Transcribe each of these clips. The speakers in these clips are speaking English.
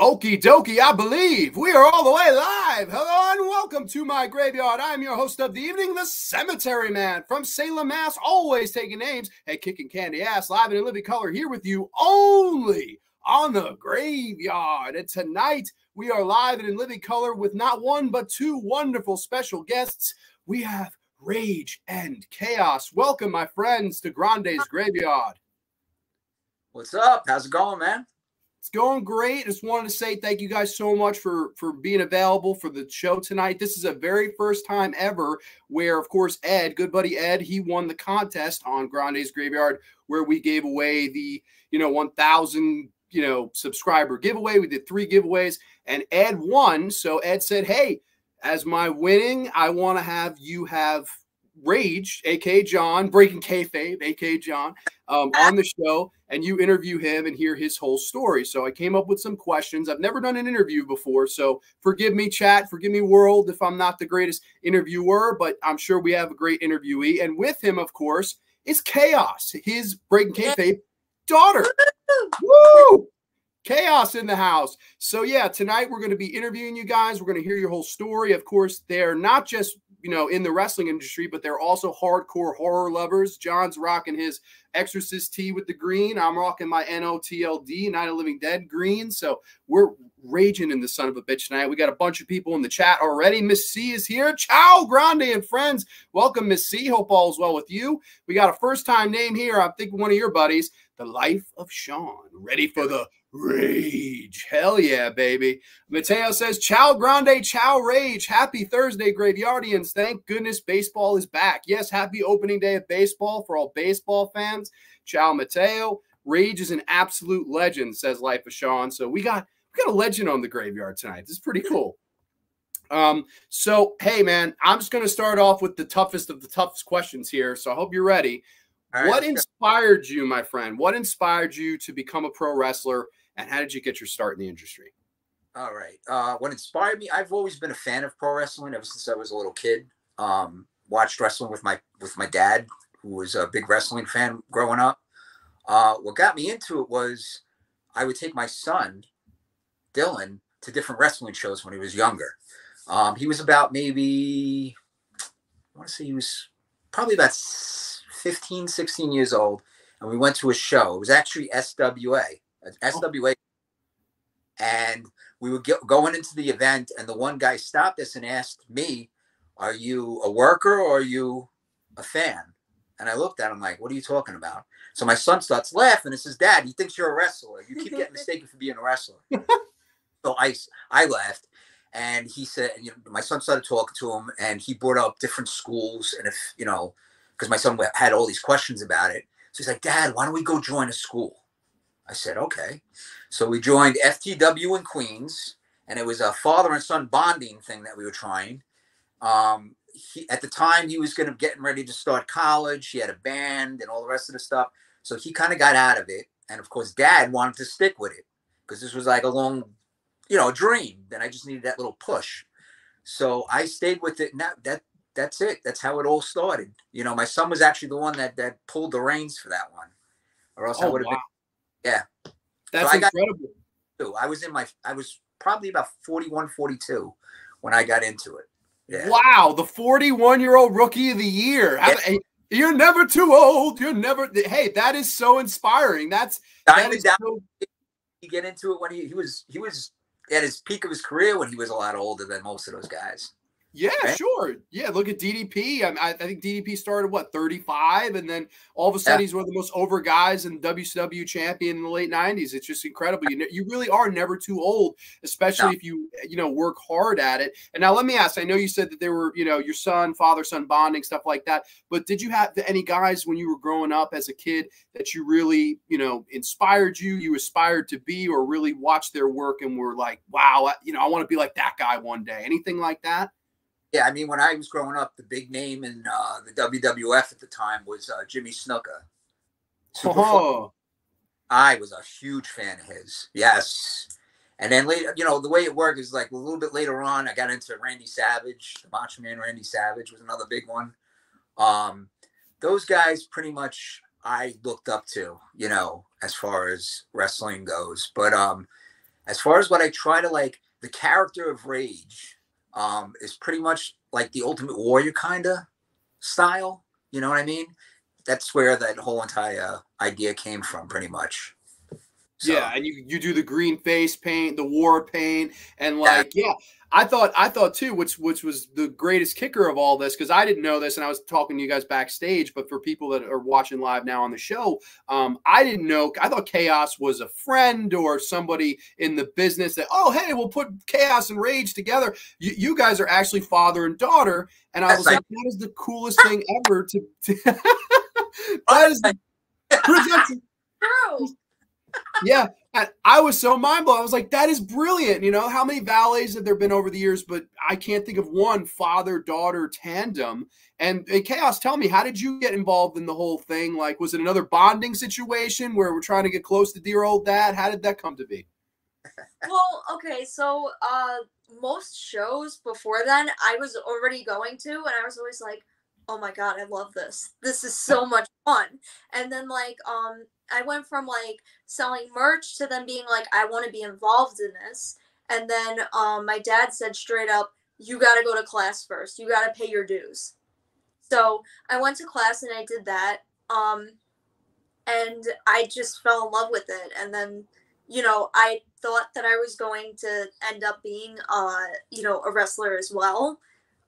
Okie dokie, I believe we are all the way live. Hello and welcome to my graveyard. I'm your host of the evening, the Cemetery Man from Salem, Mass. Always taking names and kicking candy ass, live and in living color, here with you only on the graveyard. And tonight we are live and in living color with not one but two wonderful special guests. We have Rage and Chaos. Welcome, my friends, to Grande's graveyard. What's up? How's it going, man? It's going great. Just wanted to say thank you guys so much for being available for the show tonight. This is a very first time ever where, of course, Ed, good buddy Ed, he won the contest on Grande's Graveyard where we gave away the, 1,000, subscriber giveaway. We did 3 giveaways and Ed won. So Ed said, hey, as my winning, I want to have you have Rage, a.k.a. John, Breaking Kayfabe, a.k.a. John, on the show, and you interview him and hear his whole story. So I came up with some questions. I've never done an interview before, so forgive me, chat, forgive me, world, if I'm not the greatest interviewer, but I'm sure we have a great interviewee. And with him, of course, is Chaos, his Breaking Kayfabe daughter. Woo! Chaos in the house. So yeah, tonight we're going to be interviewing you guys. We're going to hear your whole story. Of course, they're not just in the wrestling industry, but they're also hardcore horror lovers. John's rocking his Exorcist tee with the green. I'm rocking my NOTLD, Night of Living Dead green. So we're raging in the son of a bitch tonight. We got a bunch of people in the chat already. Miss C is here. Ciao, Grande and friends. Welcome, Miss C. Hope all is well with you. We got a first-time name here. I think one of your buddies, The Life of Sean. Ready for the rage. Hell yeah, baby. Mateo says, ciao, Grande, ciao, Rage. Happy Thursday, Graveyardians. Thank goodness baseball is back. Yes, happy opening day of baseball for all baseball fans. Ciao, Mateo. Rage is an absolute legend, says Life of Sean. So we got a legend on the graveyard tonight. This is pretty cool. So, hey, man, I'm just going to start off with the toughest of the toughest questions here. So I hope you're ready. Right, what inspired you, my friend? What inspired you to become a pro wrestler? And how did you get your start in the industry? All right. What inspired me? I've always been a fan of pro wrestling ever since I was a little kid. Watched wrestling with my dad, who was a big wrestling fan growing up. What got me into it was I would take my son, Dylan, to different wrestling shows when he was younger. He was about maybe, I want to say he was probably about 15, 16 years old. And we went to a show. It was actually SWA. And we were going into the event, and the one guy stopped us and asked me, are you a worker or are you a fan? And I looked at him like, what are you talking about? So my son starts laughing and says, Dad, he thinks you're a wrestler. You keep getting mistaken for being a wrestler. So I laughed, and he said, my son started talking to him, and he brought up different schools, and if, because my son had all these questions about it. So he's like, Dad, why don't we go join a school? I said, okay. So we joined FTW in Queens, and it was a father and son bonding thing that we were trying. At the time, he was getting ready to start college. He had a band and all the rest of the stuff. So he kind of got out of it. And of course, Dad wanted to stick with it because this was like a long, dream. Then I just needed that little push. So I stayed with it. And that's it. That's how it all started. My son was actually the one that pulled the reins for that one, or else I would have been. Yeah. That's incredible. I was probably about 41, 42 when I got into it. Yeah. Wow. The 41-year-old rookie of the year. Yeah. You're never too old. Hey, that is so inspiring. That is so... He get into it when he was at his peak of his career when he was a lot older than most of those guys. Yeah, right? Sure. Yeah, look at DDP. I think DDP started, 35? And then all of a sudden he's one of the most over guys and WCW champion in the late 90s. It's just incredible. You really are never too old, especially if you work hard at it. And now let me ask, I know you said that there were, your son, father-son bonding, stuff like that. But did you have any guys when you were growing up as a kid that you really, inspired you aspired to be, or really watched their work and were like, wow, I want to be like that guy one day? Anything like that? Yeah, I mean, when I was growing up, the big name in the WWF at the time was Jimmy Snuka. I was a huge fan of his. Yes. And then later, the way it worked is like a little bit later on, I got into Randy Savage. The Macho Man Randy Savage was another big one. Those guys pretty much I looked up to, as far as wrestling goes. But as far as what I try to like, the character of Rage is pretty much like the Ultimate Warrior kind of style. You know what I mean? That's where that whole entire idea came from, pretty much. So, yeah, and you do the green face paint, the war paint, and yeah, like, yeah, I thought too, which was the greatest kicker of all this, because I didn't know this, and I was talking to you guys backstage, but for people that are watching live now on the show, I didn't know. I thought Chaos was a friend or somebody in the business that, oh, hey, we'll put Chaos and Rage together. You guys are actually father and daughter, and I was like, that is the coolest thing ever. That is the True. yeah, I was so mind blown. I was like, that is brilliant. You know, how many valets have there been over the years? But I can't think of one father-daughter tandem. And Chaos, tell me, how did you get involved in the whole thing? Like, was it another bonding situation where we're trying to get close to dear old dad? How did that come to be? Well, okay, so most shows before then I was already going to, and I was always like, oh my God, I love this. This is so much fun. And then like I went from like selling merch to then being like, I want to be involved in this. And then my dad said straight up, you got to go to class first. You got to pay your dues. So I went to class and I did that. And I just fell in love with it. And then, you know, I thought that I was going to end up being, you know, a wrestler as well.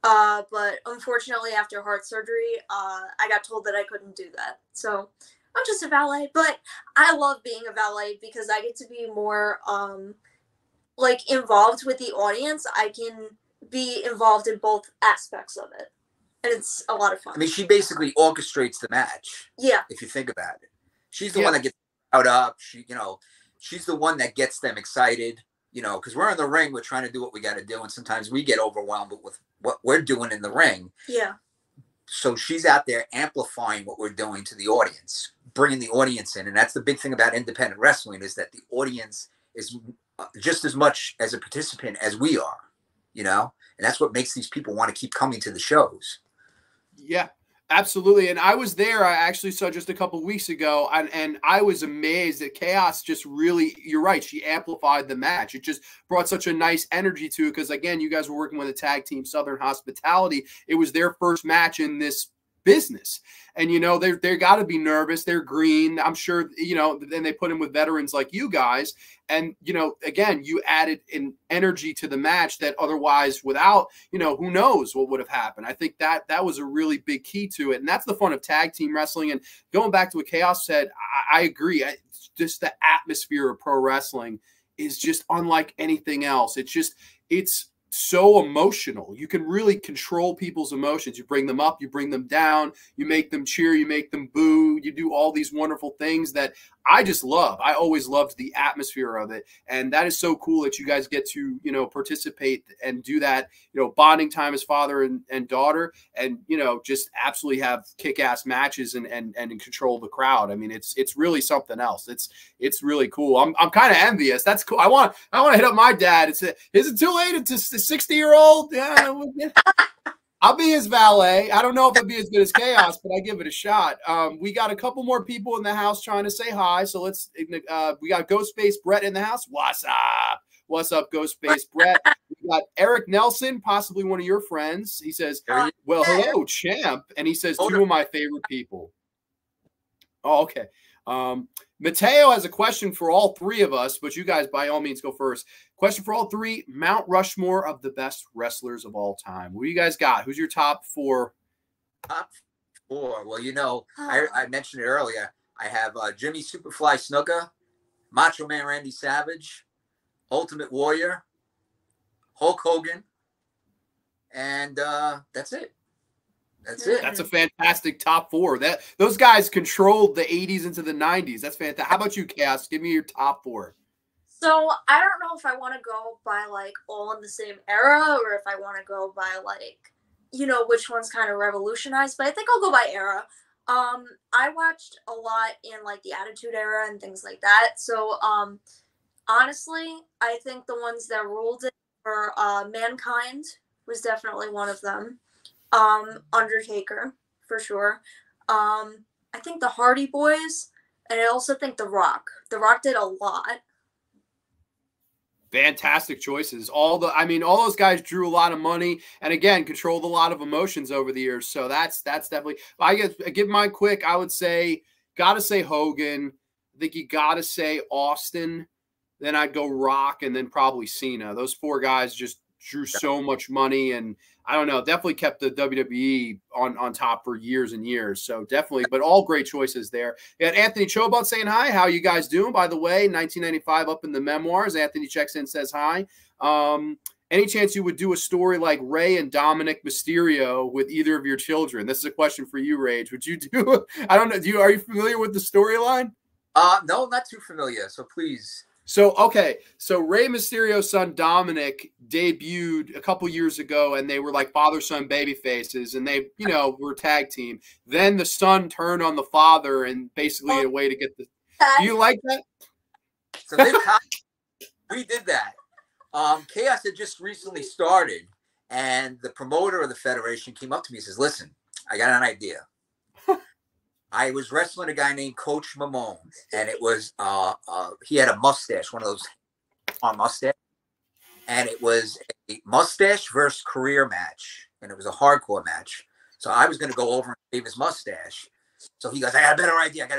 But unfortunately, after heart surgery, I got told that I couldn't do that. So I'm just a valet, but I love being a valet because I get to be more, like, involved with the audience. I can be involved in both aspects of it, and it's a lot of fun. I mean, she basically orchestrates the match. Yeah. If you think about it, she's the one that gets out up. She, you know, she's the one that gets them excited. You know, because we're in the ring, we're trying to do what we got to do, and sometimes we get overwhelmed with what we're doing in the ring. Yeah. So she's out there amplifying what we're doing to the audience, bringing the audience in, and that's the big thing about independent wrestling is that the audience is just as much as a participant as we are. You know, and that's what makes these people want to keep coming to the shows. Yeah. Absolutely. And I was there. I actually saw just a couple of weeks ago, and I was amazed that Chaos just really, you're right, she amplified the match. It just brought such a nice energy to it because, again, you guys were working with a tag team, Southern Hospitality. It was their first match in this business. And, you know, they got to be nervous. They're green. I'm sure, you know, then they put in with veterans like you guys. And, you know, again, you added an energy to the match that otherwise without, you know, who knows what would have happened. I think that was a really big key to it. And that's the fun of tag team wrestling. And going back to what Chaos said, I agree. It's just the atmosphere of pro wrestling is just unlike anything else. It's so emotional. You can really control people's emotions. You bring them up, you bring them down, you make them cheer, you make them boo, you do all these wonderful things that I just love. I always loved the atmosphere of it. And that is so cool that you guys get to, you know, participate and do that, you know, bonding time as father and daughter, and, you know, just absolutely have kick-ass matches and control the crowd. I mean, it's really something else. It's really cool. I'm kind of envious. That's cool. I want to hit up my dad. Is it too late? It's a 60-year-old. Yeah. I'll be his valet. I don't know if it'll be as good as Chaos, but I give it a shot. We got a couple more people in the house trying to say hi. So let's, we got Ghostface Brett in the house. What's up? What's up, Ghostface Brett? We got Eric Nelson, possibly one of your friends. He says, well, hello, champ. And he says, two of my favorite people. Oh, okay. Mateo has a question for all three of us, but you guys, by all means, go first. Question for all three: Mount Rushmore of the best wrestlers of all time. What do you guys got? Who's your top four? Top four. Well, you know, I mentioned it earlier. I have Jimmy Superfly Snuka, Macho Man Randy Savage, Ultimate Warrior, Hulk Hogan, and that's it. That's it. That's a fantastic top four. Those guys controlled the 80s into the 90s. That's fantastic. How about you, Cass? Give me your top four. So I don't know if I want to go by like all in the same era or if I want to go by like, you know, which one's kind of revolutionized, but I think I'll go by era. I watched a lot in like the Attitude Era and things like that. So honestly, I think the ones that ruled it were Mankind was definitely one of them. Undertaker, for sure. I think the Hardy Boys, and I also think The Rock. The Rock did a lot. Fantastic choices. All those guys drew a lot of money and again controlled a lot of emotions over the years. So that's definitely. I give mine quick. I would say gotta say Hogan. I think you gotta say Austin. Then I'd go Rock and then probably Cena. Those four guys just drew so much money and I don't know, definitely kept the WWE on top for years and years. So definitely, but all great choices there. We had Anthony Chobot saying hi. How you guys doing? By the way, 1995 up in the memoirs. Anthony checks in, says hi. Any chance you would do a story like Rey and Dominic Mysterio with either of your children? This is a question for you, Rage. Would you do? I don't know. Are you familiar with the storyline? No, not too familiar. So please. So, okay. So Rey Mysterio's son, Dominic, debuted a couple years ago, and they were like father-son baby faces, and they, were tag team. Then the son turned on the father and basically a way to get the – do you like that? So we did that. Chaos had just recently started, and the promoter of the federation came up to me and says, listen, I got an idea. I was wrestling a guy named Coach Mamone, and it was he had a mustache, one of those on mustache, and it was a mustache versus career match, and it was a hardcore match. So I was going to go over and save his mustache. So he goes, I got a better idea. I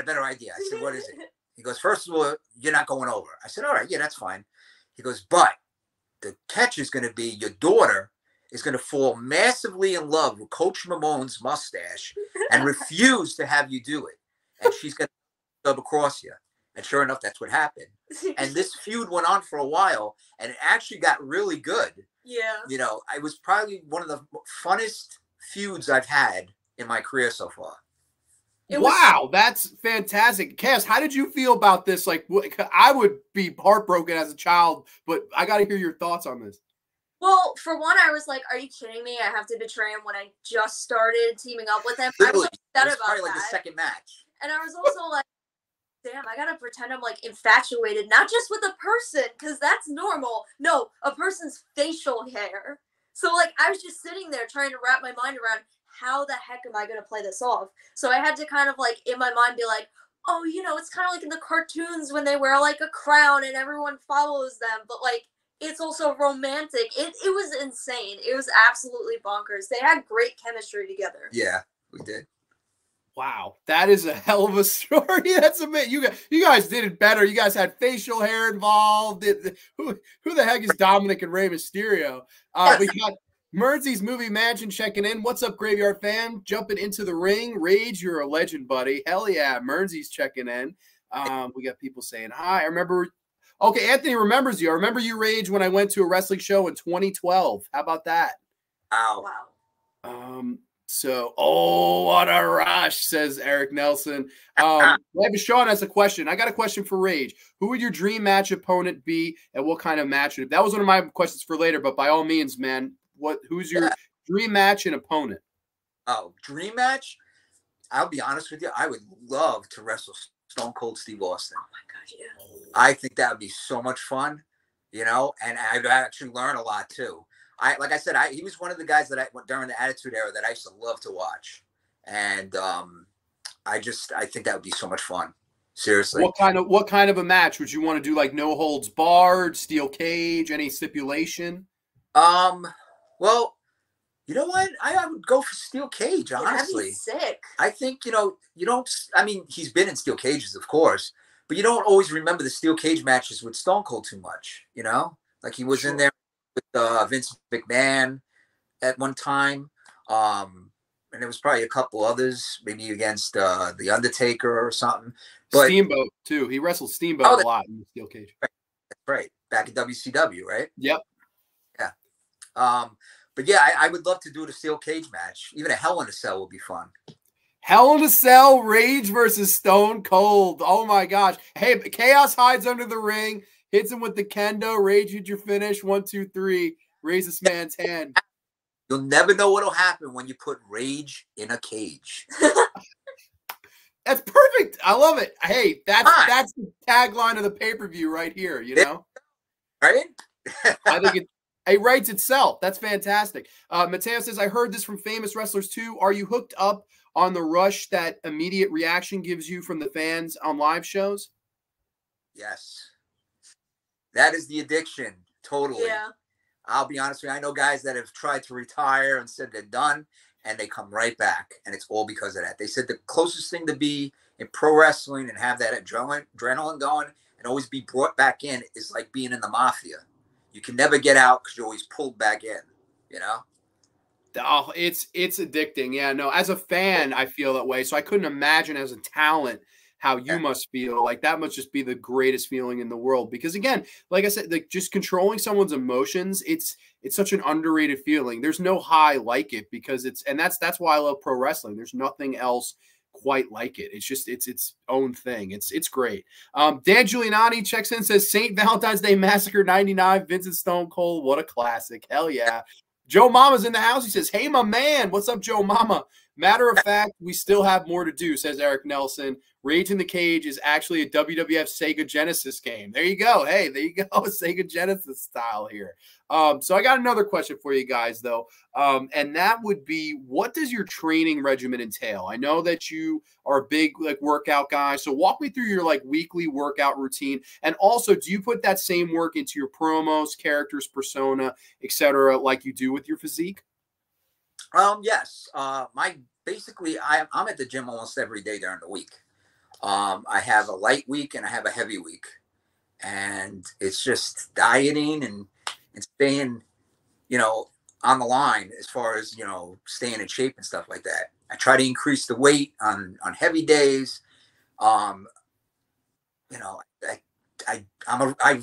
said, what is it? He goes, first of all, you're not going over. I said, all right, yeah, that's fine. He goes, but the catch is going to be your daughter is going to fall massively in love with Coach Mamone's mustache and refuse to have you do it. And she's going to dub across you. And sure enough, that's what happened. And this feud went on for a while, and it actually got really good. Yeah. It was probably one of the funnest feuds I've had in my career so far. Wow, that's fantastic. Cass, how did you feel about this? Like, I would be heartbroken as a child, but I got to hear your thoughts on this. Well, for one, I was like, are you kidding me? I have to betray him when I just started teaming up with him. Literally, I was upset about probably that. Like the second match. And I was also like, damn, I got to pretend I'm like infatuated, not just with a person, because that's normal. No, a person's facial hair. So like, I was just sitting there trying to wrap my mind around how the heck am I going to play this off? So I had to kind of like, in my mind, be like, oh, it's kind of like in the cartoons when they wear like a crown and everyone follows them. But like, it's also romantic. It was insane. It was absolutely bonkers. They had great chemistry together. Yeah, we did. Wow, that is a hell of a story. That's amazing. You guys did it better. You guys had facial hair involved. Who the heck is Dominic and Rey Mysterio? We got Mernzy's Movie Mansion checking in. What's up, Graveyard Fan? Jumping into the ring. Rage, you're a legend, buddy. Hell yeah. Mernzy's checking in. We got people saying hi. I remember. Okay, Anthony remembers you. I remember you, Rage, when I went to a wrestling show in 2012. How about that? Wow. What a rush, says Eric Nelson. Sean has a question. I got a question for Rage. Who would your dream match opponent be, and what kind of match? That was one of my questions for later, but by all means, man, who's your dream match and opponent? Oh, dream match? I'll be honest with you. I would love to wrestle Stone Cold Steve Austin. Oh my God, yeah. I think that would be so much fun, and I'd actually learn a lot too. Like I said, he was one of the guys that during the Attitude Era that I used to love to watch, and I think that would be so much fun. Seriously. What kind of a match would you want to do? Like no holds barred, steel cage, any stipulation? Well, you know what? I would go for steel cage. Honestly, that'd be sick. I think you don't. I mean, he's been in steel cages, of course, but you don't always remember the steel cage matches with Stone Cold too much. Like he was in there with Vince McMahon at one time, and there was probably a couple others, maybe against the Undertaker or something. But Steamboat too. He wrestled Steamboat a lot in the steel cage. That's right. Back at WCW, right? Yep. Yeah. But yeah, I would love to do the steel cage match. Even a Hell in a Cell would be fun. Hell in a Cell, Rage versus Stone Cold. Oh my gosh. Hey, Chaos hides under the ring, hits him with the kendo. Rage, hit your finish. 1, 2, 3. Raise this man's hand. You'll never know what'll happen when you put Rage in a cage. That's perfect. I love it. Hey, that's the tagline of the pay-per-view right here, Right? I think it writes itself. That's fantastic. Mateo says, I heard this from famous wrestlers too. Are you hooked up on the rush that immediate reaction gives you from the fans on live shows? Yes. That is the addiction. Totally. Yeah. I'll be honest with you. I know guys that have tried to retire and said they're done, and they come right back, and it's all because of that. They said the closest thing to be in pro wrestling and have that adrenaline going and always be brought back in is like being in the mafia. You can never get out because you're always pulled back in, you know? Oh, it's addicting. Yeah, no, as a fan, I feel that way. So I couldn't imagine as a talent how you must feel. Like that must just be the greatest feeling in the world. Because again, like I said, like just controlling someone's emotions, it's such an underrated feeling. There's no high like it because that's why I love pro wrestling. There's nothing else quite like it. It's just its own thing. It's great. Dan Giuliani checks in, says St. Valentine's Day Massacre 99, Vincent Stone Cold. What a classic. Hell yeah. Joe Mama's in the house. He says, hey, my man. What's up, Joe Mama? Matter of fact, we still have more to do, says Eric Nelson. Rage in the Cage is actually a WWF Sega Genesis game. There you go. Hey, there you go. Sega Genesis style here. So I got another question for you guys, though. And that would be, what does your training regimen entail? I know that you are a big like workout guy. So walk me through your like weekly workout routine. And also, do you put that same work into your promos, characters, persona, etc., like you do with your physique? Yes. I'm at the gym almost every day during the week. I have a light week and I have a heavy week, and it's just dieting and staying, on the line as far as, staying in shape and stuff like that. I try to increase the weight on heavy days. I've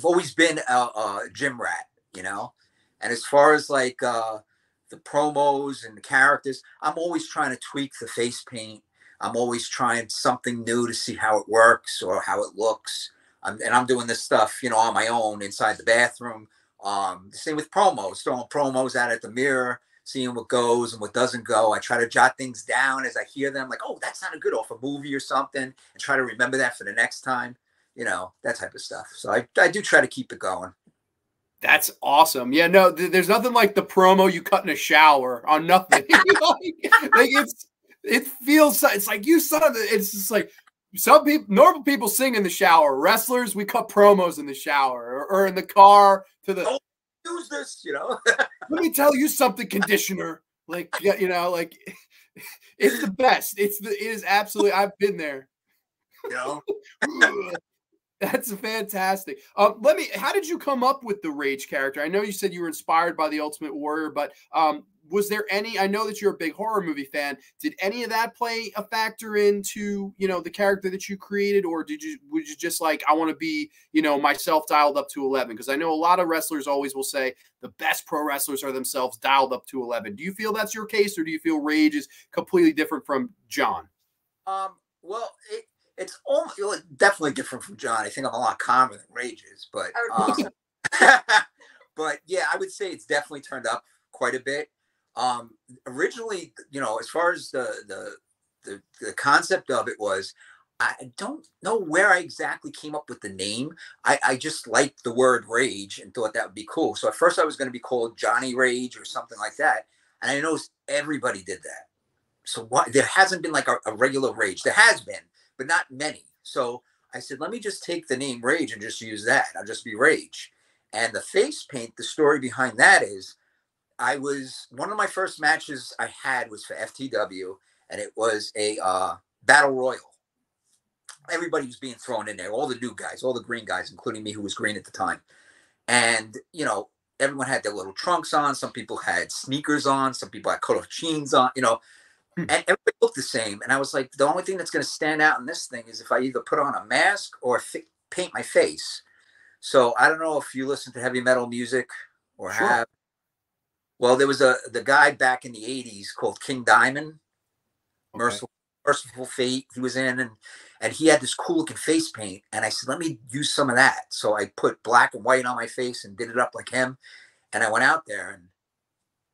always been a gym rat, and as far as like, the promos and the characters, I'm always trying to tweak the face paint. I'm always trying something new to see how it works or how it looks. And I'm doing this stuff, on my own inside the bathroom. The same with promos, throwing promos out at the mirror, seeing what goes and what doesn't go. I try to jot things down as I hear them, like, oh, that sounded good off a movie or something, and try to remember that for the next time, that type of stuff. So I do try to keep it going. That's awesome. Yeah, no, there's nothing like the promo you cut in a shower on nothing. It feels, it's like you son of it's just like some people, normal people sing in the shower. Wrestlers, we cut promos in the shower or in the car to the. Oh, use this, Let me tell you something, conditioner. Like, like it's the best. It is absolutely. I've been there. That's fantastic. How did you come up with the Rage character? I know you said you were inspired by the Ultimate Warrior, but was there any, I know that you're a big horror movie fan. Did any of that play a factor into, the character that you created? Or would you just like, I want to be, myself dialed up to 11? Because I know a lot of wrestlers always will say the best pro wrestlers are themselves dialed up to 11. Do you feel that's your case, or do you feel Rage is completely different from John? Well, it's definitely different from John. I think I'm a lot calmer than Rage is, but but yeah, I would say it's definitely turned up quite a bit. Originally, as far as the concept of it was, I don't know where I exactly came up with the name. I just liked the word Rage and thought that would be cool. So at first I was going to be called Johnny Rage or something like that. And I noticed everybody did that. So there hasn't been like a regular Rage. There has been, but not many. So I said, let me just take the name Rage and just use that. I'll just be Rage. And the face paint, the story behind that is, one of my first matches I had was for FTW, and it was a battle royal. Everybody was being thrown in there, all the new guys, all the green guys, including me, who was green at the time. And, everyone had their little trunks on. Some people had sneakers on. Some people had cut-off jeans on, and everybody looked the same. And I was like, the only thing that's going to stand out in this thing is if I either put on a mask or paint my face. So I don't know if you listen to heavy metal music or Sure. have. Well, there was the guy back in the 80s called King Diamond, Okay. Merciful Fate he was in, and he had this cool looking face paint. And I said, let me use some of that. So I put black and white on my face and did it up like him. And I went out there, and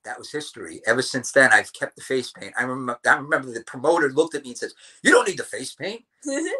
that was history. Ever since then, I've kept the face paint. I remember the promoter looked at me and says, you don't need the face paint.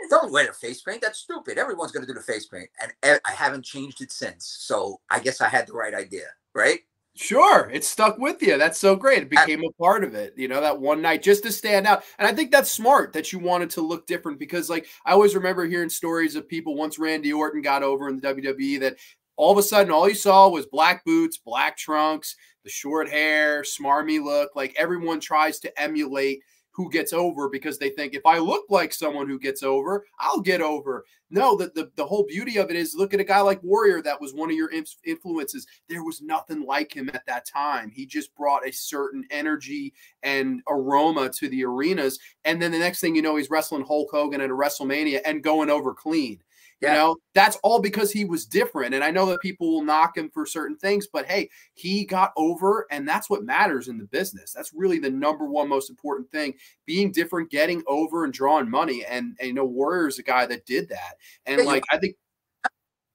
Don't wear the face paint. That's stupid. Everyone's going to do the face paint. And I haven't changed it since. So I guess I had the right idea, right? Sure. It stuck with you. That's so great. It became a part of it, that one night just to stand out. And I think that's smart that you wanted to look different because, like, I always remember hearing stories of people once Randy Orton got over in the WWE that all of a sudden, all you saw was black boots, black trunks, the short hair, smarmy look. Like everyone tries to emulate who gets over because they think if I look like someone who gets over, I'll get over. No, the whole beauty of it is look at a guy like Warrior that was one of your influences. There was nothing like him at that time. He just brought a certain energy and aroma to the arenas. And then the next thing you know, he's wrestling Hulk Hogan at a WrestleMania and going over clean. Yeah. You know, that's all because he was different. And I know that people will knock him for certain things, but hey, he got over, and that's what matters in the business. That's really the number one most important thing, being different, getting over, and drawing money. And you know, Warrior's a guy that did that. And like, I think,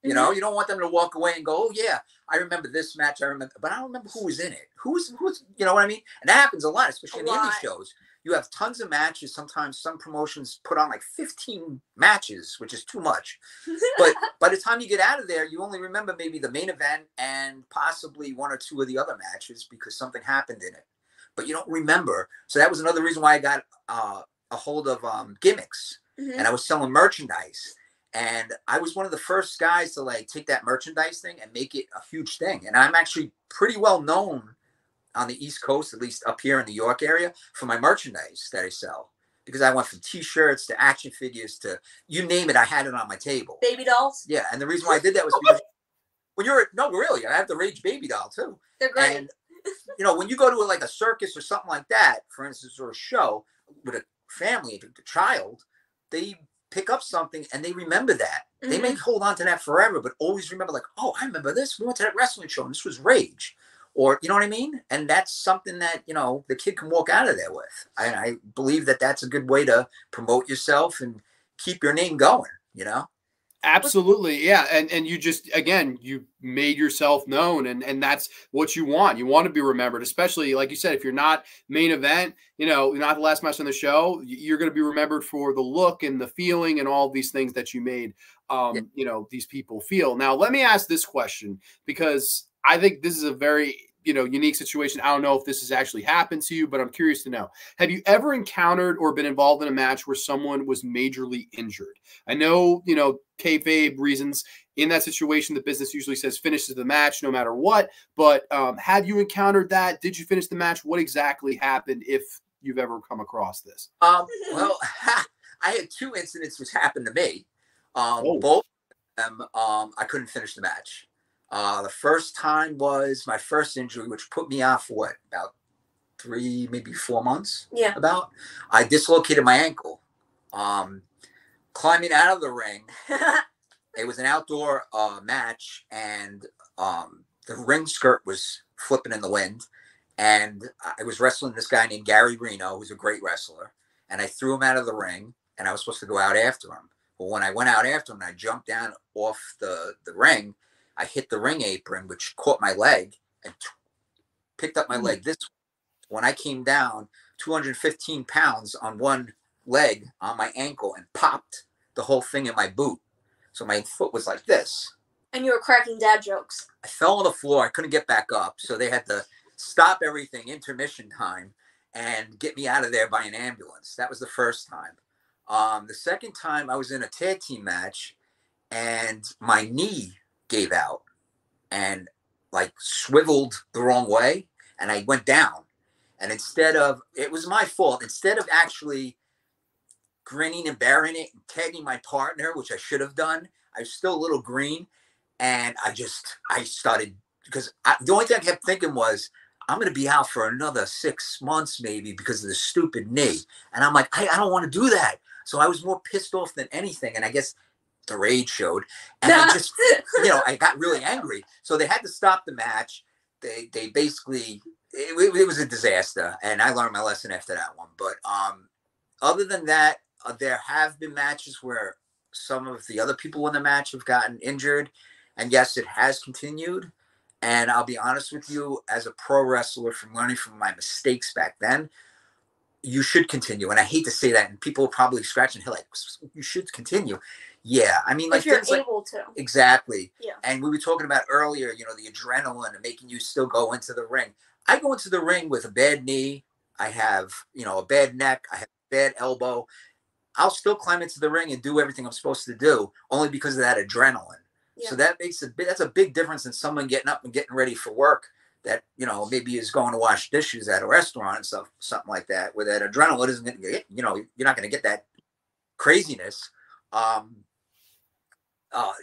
you know, you don't want them to walk away and go, oh yeah, I remember this match. I remember, but I don't remember who was in it. Who's, you know what I mean? And that happens a lot, especially in the indie shows. You have tons of matches. Sometimes some promotions put on like 15 matches, which is too much. But by the time you get out of there, you only remember maybe the main event and possibly one or two of the other matches because something happened in it. But you don't remember. So that was another reason why I got a hold of gimmicks. And I was selling merchandise. And I was one of the first guys to like take that merchandise thing and make it a huge thing. And I'm actually pretty well known on the East Coast, at least up here in the New York area, for my merchandise that I sell. Because I went from T-shirts to action figures to you name it, I had it on my table. Baby dolls? Yeah, and the reason why I did that was because when you're no, really, I have the Rage baby doll too. They're great. And you know, when you go to like a circus or something like that, for instance, or a show with a family, a child, they pick up something and they remember that. They may hold on to that forever, but always remember like, oh, I remember this. We went to that wrestling show and this was Rage. Or, you know what I mean? And that's something that, you know, the kid can walk out of there with. I believe that that's a good way to promote yourself and keep your name going, you know? Absolutely. Yeah. And you just, again, you made yourself known, and that's what you want. You want to be remembered, especially like you said, if you're not main event, you know, you're not the last match on the show, you're going to be remembered for the look and the feeling and all these things that you made, you know, these people feel. Now, let me ask this question, because I think this is a very, you know, unique situation. I don't know if this has actually happened to you, but I'm curious to know. Have you ever encountered or been involved in a match where someone was majorly injured? I know, you know, kayfabe reasons in that situation, the business usually says finishes the match no matter what, but have you encountered that? Did you finish the match? What exactly happened, if you've ever come across this? Well, I had two incidents which happened to me. Both of them, I couldn't finish the match. The first time was my first injury, which put me off for what, about 3, maybe 4 months? Yeah. About. I dislocated my ankle. Climbing out of the ring, it was an outdoor match, and the ring skirt was flipping in the wind. And I was wrestling this guy named Gary Reno, who's a great wrestler. And I threw him out of the ring, and I was supposed to go out after him. But when I went out after him, and I jumped down off the ring, I hit the ring apron, which caught my leg and picked up my leg this way. When I came down, 215 pounds on one leg on my ankle and popped the whole thing in my boot. So my foot was like this. And you were cracking dad jokes. I fell on the floor. I couldn't get back up. So they had to stop everything, intermission time, and get me out of there by an ambulance. That was the first time. The second time I was in a tag team match, and my knee gave out and like swiveled the wrong way, and I went down. And instead of, it was my fault, instead of actually grinning and bearing it and tagging my partner, which I should have done, I was still a little green. And I started, because the only thing I kept thinking was, I'm going to be out for another 6 months maybe because of the stupid knee. And I'm like, I don't want to do that. So I was more pissed off than anything. And I guess the rage showed. And I just, you know, I got really angry. So they had to stop the match. They basically, it was a disaster. And I learned my lesson after that one. But other than that, there have been matches where some of the other people in the match have gotten injured. And yes, it has continued. And I'll be honest with you, as a pro wrestler, from learning from my mistakes back then, you should continue. And I hate to say that, and people are probably scratching their head like, you should continue. Yeah, I mean, like, if you're things able to. Exactly. Yeah. And we were talking about earlier, you know, the adrenaline and making you still go into the ring. I go into the ring with a bad knee. I have, you know, a bad neck. I have a bad elbow. I'll still climb into the ring and do everything I'm supposed to do, only because of that adrenaline. Yeah. So that makes that's a big difference in someone getting up and getting ready for work that, you know, maybe is going to wash dishes at a restaurant and stuff, something like that, where that adrenaline isn't going to get, you know, you're not going to get that craziness.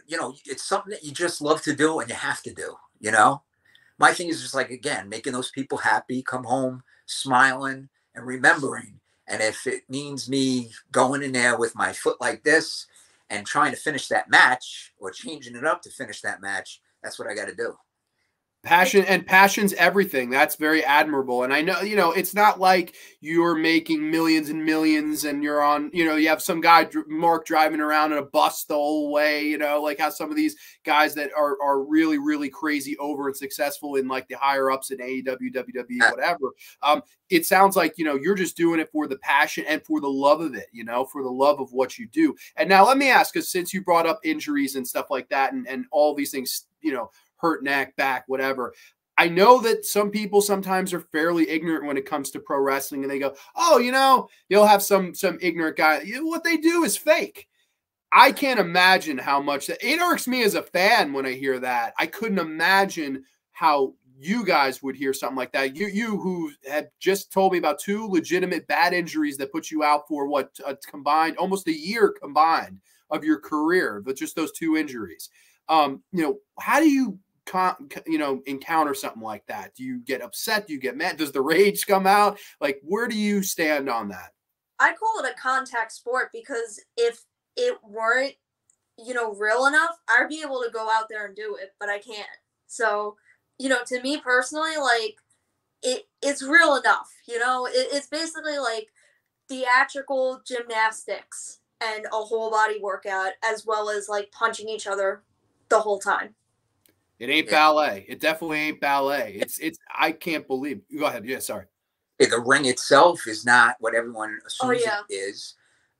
You know, it's something that you just love to do and you have to do, you know? My thing is just like, again, making those people happy, come home smiling and remembering. And if it means me going in there with my foot like this and trying to finish that match or changing it up to finish that match, that's what I got to do. Passion's everything. That's very admirable. And I know, you know, it's not like you're making millions and millions and you're on, you know, you have some guy, Mark, driving around in a bus the whole way, you know, like how some of these guys that are really, really crazy over and successful in like the higher ups in AEW, WWE, whatever. It sounds like, you know, you're just doing it for the passion and for the love of it, you know, for the love of what you do. And now let me ask, because since you brought up injuries and stuff like that and all these things, you know, hurt neck, back, whatever. I know that some people sometimes are fairly ignorant when it comes to pro wrestling, and they go, "Oh, you know," you'll have some ignorant guy. You know, what they do is fake. I can't imagine how much that it irks me as a fan when I hear that. I couldn't imagine how you guys would hear something like that. You who had just told me about 2 legitimate bad injuries that put you out for what combined almost a year combined of your career, but just those 2 injuries. You know, how do you encounter something like that? Do you get upset? Do you get mad? Does the rage come out? Like, where do you stand on that? I call it a contact sport because if it weren't, you know, real enough, I'd be able to go out there and do it, but I can't. So, you know, to me personally, like, it's real enough, you know? It's basically like theatrical gymnastics and a whole body workout as well as, like, punching each other the whole time. It ain't ballet. It definitely ain't ballet. It's I can't believe. Go ahead. Yeah, sorry. The ring itself is not what everyone assumes it is.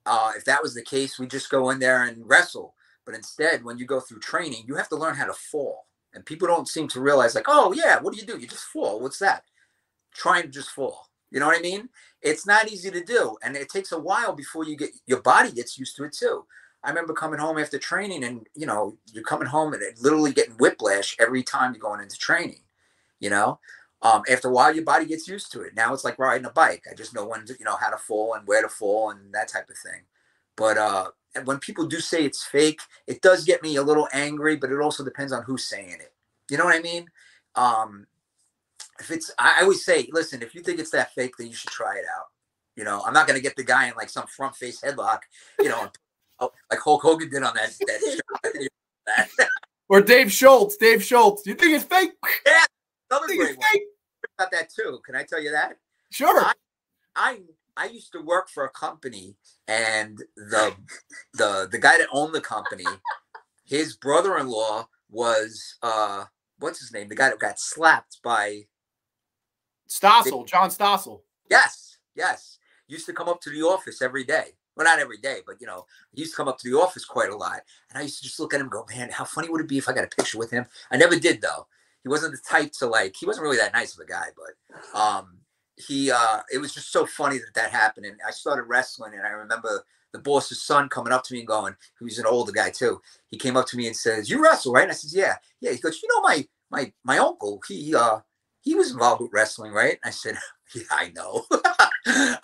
If that was the case, we just go in there and wrestle. But instead, when you go through training, you have to learn how to fall. And people don't seem to realize, like, oh, yeah, what do? You just fall. What's that? Trying to just fall. You know what I mean? It's not easy to do. And it takes a while before your body gets used to it, too. I remember coming home after training and, you know, you're coming home and literally getting whiplash every time you're going into training, you know? After a while, your body gets used to it. Now it's like riding a bike. I just know when to, you know, how to fall and where to fall and that type of thing. But and when people do say it's fake, it does get me a little angry, but it also depends on who's saying it. You know what I mean? I always say, listen, if you think it's that fake, then you should try it out. You know, I'm not going to get the guy in like some front face headlock, you know, like Hulk Hogan did on that show. Or Dave Schultz. You think it's fake? Yeah, another great one. About that too. Can I tell you that? Sure. I used to work for a company, and the guy that owned the company, his brother-in-law was what's his name? The guy that got slapped by Stossel, John Stossel. Yes. Used to come up to the office every day. Well, not every day, but, you know, he used to come up to the office quite a lot. And I used to just look at him and go, man, how funny would it be if I got a picture with him? I never did, though. He wasn't the type to, like, he wasn't really that nice of a guy, but it was just so funny that happened. And I started wrestling, and I remember the boss's son coming up to me and going, he was an older guy, too. He came up to me and says, you wrestle, right? And I said, yeah. He goes, you know, my uncle, he was involved with wrestling, right? And I said, yeah, I know.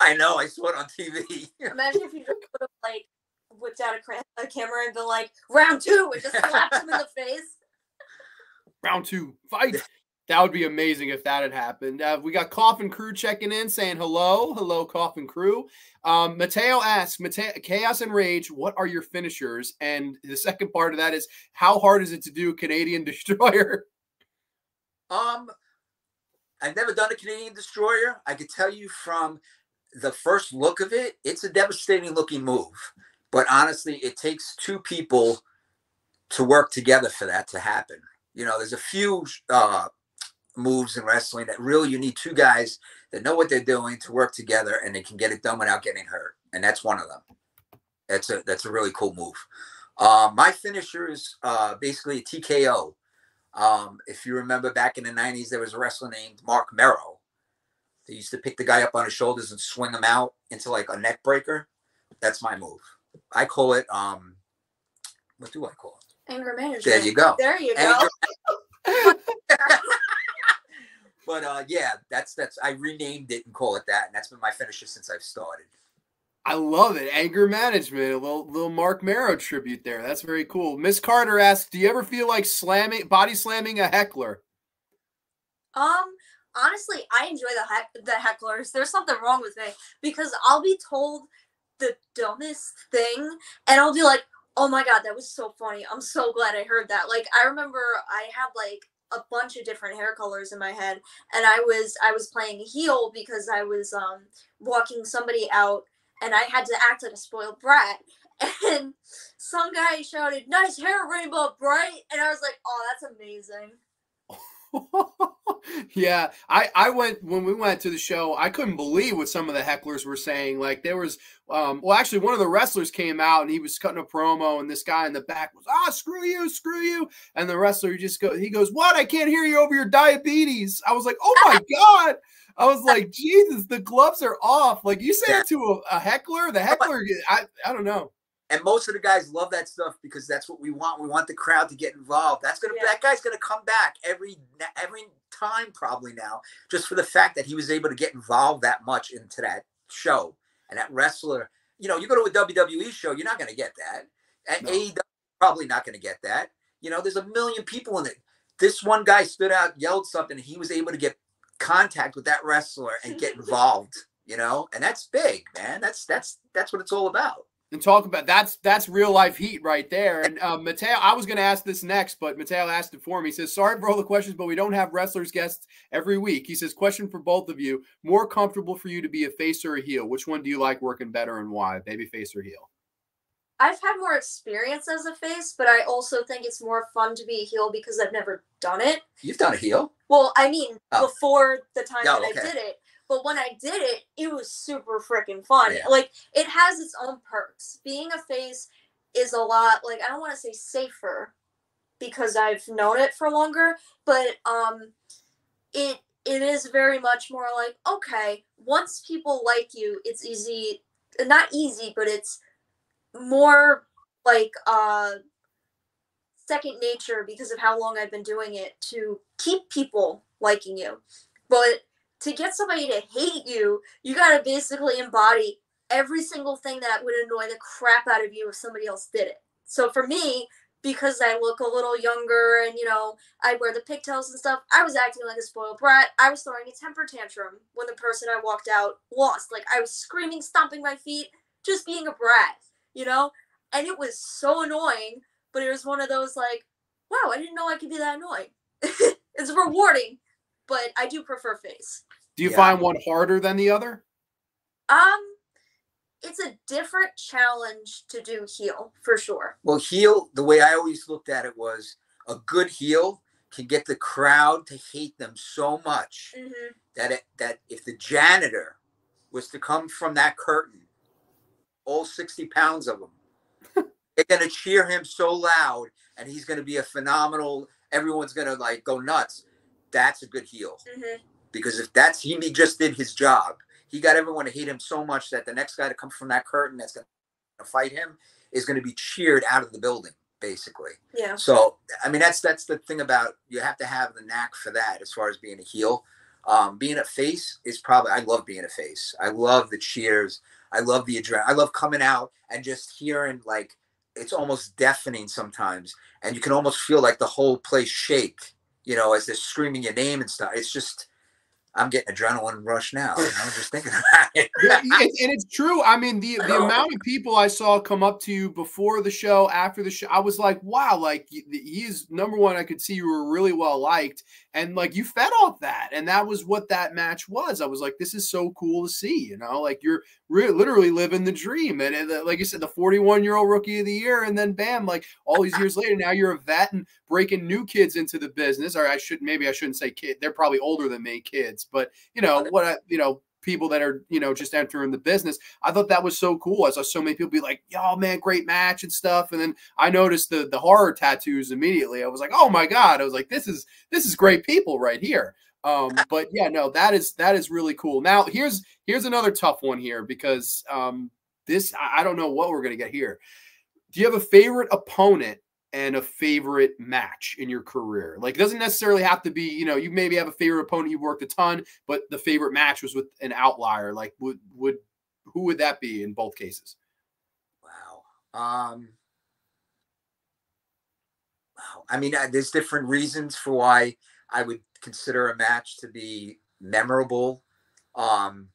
I know. I saw it on TV. Imagine if you just would have, like, whipped out a camera and been like, round 2, and just slapped him in the face. Round 2, fight. That would be amazing if that had happened. We got Coffin Crew checking in saying hello. Hello, Coffin Crew. Mateo asks, Chaos and Rage, what are your finishers? And the second part of that is, how hard is it to do Canadian Destroyer? I've never done a Canadian Destroyer. I could tell you from the first look of it, it's a devastating looking move. But honestly, it takes 2 people to work together for that to happen. You know, there's a few moves in wrestling that really you need 2 guys that know what they're doing to work together, and they can get it done without getting hurt. And that's one of them. That's a really cool move. My finisher is basically a TKO. If you remember back in the 90s, there was a wrestler named Mark Merrow. They used to pick the guy up on his shoulders and swing him out into like a neck breaker. That's my move. I call it, what do I call it? Anger management. There you go. There you Anger. go. But yeah, that's I renamed it and call it that, and that's been my finisher since I've started. I love it. Anger management. A little Mark Marrow tribute there. That's very cool. Miss Carter asks, do you ever feel like body slamming a heckler? Honestly, I enjoy the hecklers. There's something wrong with me because I'll be told the dumbest thing and I'll be like, oh my God, that was so funny. I'm so glad I heard that. Like, I remember I had like a bunch of different hair colors in my head, and I was playing heel because I was walking somebody out and I had to act like a spoiled brat. And some guy shouted, "Nice hair, Rainbow Bright," and I was like, "Oh, that's amazing." Yeah, I went when we went to the show. I couldn't believe what some of the hecklers were saying. Like there was, well, actually, one of the wrestlers came out and he was cutting a promo, and this guy in the back was, screw you, and the wrestler he goes, what? I can't hear you over your diabetes. I was like, oh my God. I was like, Jesus, the gloves are off. Like you say it to a heckler, the heckler, I don't know. And most of the guys love that stuff because that's what we want. We want the crowd to get involved. That guy's gonna come back every time probably now, just for the fact that he was able to get involved that much into that show. And that wrestler, you go to a WWE show, you're not gonna get that. At AEW, probably not gonna get that. There's a million people in it. This one guy stood out, yelled something, and he was able to get contact with that wrestler and get involved. And that's big, man. That's what it's all about. And talk about that's real life heat right there. And Mateo, I was going to ask this next, but Mateo asked it for me. He says, sorry for all the questions, but we don't have wrestlers guests every week. He says, question for both of you: more comfortable for you to be a face or a heel? Which one do you like working better and why? Baby face or heel? I've had more experience as a face, but I also think it's more fun to be a heel because I've never done it. You've done a heel? Well, I mean, before the time that okay. I did it. But when I did it, it was super freaking fun. Yeah. Like, it has its own perks. Being a face is a lot, like, I don't want to say safer because I've known it for longer, but it is very much more like, okay, once people like you, it's easy, not easy, but it's more like second nature because of how long I've been doing it to keep people liking you. But to get somebody to hate you, you got to basically embody every single thing that would annoy the crap out of you if somebody else did it. So for me, because I look a little younger and, I wear the pigtails and stuff, I was acting like a spoiled brat. I was throwing a temper tantrum when the person I walked out lost. Like, I was screaming, stomping my feet, just being a brat, And it was so annoying, but it was one of those like, wow, I didn't know I could be that annoying. It's rewarding, but I do prefer face. Do you find one harder than the other? It's a different challenge to do heel, for sure. Well, heel, the way I always looked at it was a good heel can get the crowd to hate them so much that if the janitor was to come from that curtain, all 60 pounds of them, they're going to cheer him so loud, and he's going to be a phenomenal, everyone's going to go nuts. That's a good heel. Because if he just did his job. He got everyone to hate him so much that the next guy to come from that curtain that's going to fight him is going to be cheered out of the building, basically. Yeah. So, I mean, that's the thing about, you have to have the knack for that as far as being a heel. Being a face is probably, I love being a face. I love the cheers. I love the adrenaline. I love coming out and just hearing, it's almost deafening sometimes. And you can almost feel like the whole place shake, as they're screaming your name and stuff. It's just, I'm getting adrenaline rush now. Just thinking about it. And it's true. I mean, the amount of people I saw come up to you before the show, after the show, I was like, wow, he's number one. I could see you were really well liked. And you fed off that. And that was what that match was. I was like, this is so cool to see, you're literally living the dream. And like you said, the 41-year-old rookie of the year. And then bam, all these years later, now you're a vet and breaking new kids into the business. Or maybe I shouldn't say kid. They're probably older than me, kids. But people that are, just entering the business. I thought that was so cool. I saw so many people be like, "Yo, man, great match" and stuff. And then I noticed the horror tattoos immediately. I was like, "Oh my God." I was like, this is great people right here. But yeah, no, that is really cool. Now here's another tough one here because I don't know what we're going to get here. Do you have a favorite opponent and a favorite match in your career? Like, it doesn't necessarily have to be, you know, you maybe have a favorite opponent you've worked a ton, but the favorite match was with an outlier. Like, who would that be in both cases? Wow. I mean, there's different reasons for why I would consider a match to be memorable. Um,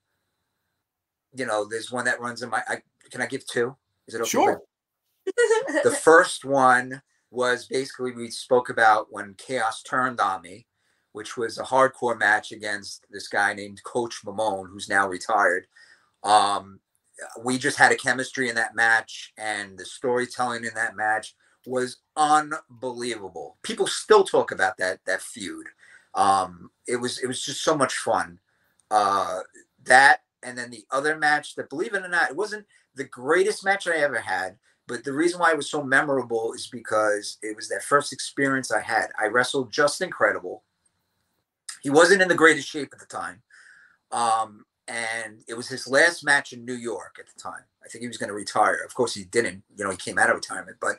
you know, there's one that runs in my. Can I give two? Is it okay? Sure. The first one was basically we spoke about when Chaos turned on me, which was a hardcore match against this guy named Coach Mamone, who's now retired. We just had a chemistry in that match, and the storytelling in that match was unbelievable. People still talk about that feud. It was just so much fun. That, and then the other match that, believe it or not, it wasn't the greatest match I ever had, but the reason why it was so memorable is because it was that first experience I had. I wrestled Just Incredible. He wasn't in the greatest shape at the time. And it was his last match in New York at the time. I think he was going to retire. Of course, he didn't. You know, he came out of retirement, but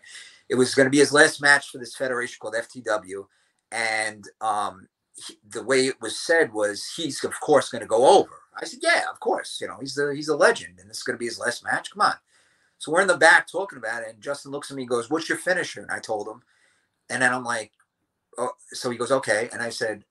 it was going to be his last match for this federation called FTW. And the way it was said was he's, of course, going to go over. I said, yeah, of course. You know, he's a legend, and this is going to be his last match. Come on. So we're in the back talking about it, and Justin looks at me and goes, what's your finisher? And I told him. And then I'm like, oh, so he goes, okay. And I said,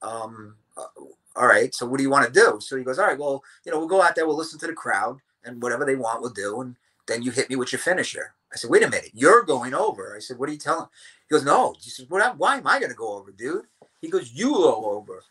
all right, so what do you want to do? So he goes, all right, well, you know, we'll go out there, we'll listen to the crowd, and whatever they want, we'll do. And then you hit me with your finisher. I said, wait a minute, you're going over. I said, what are you telling? He goes, no. He says, why am I going to go over, dude? He goes, you go over.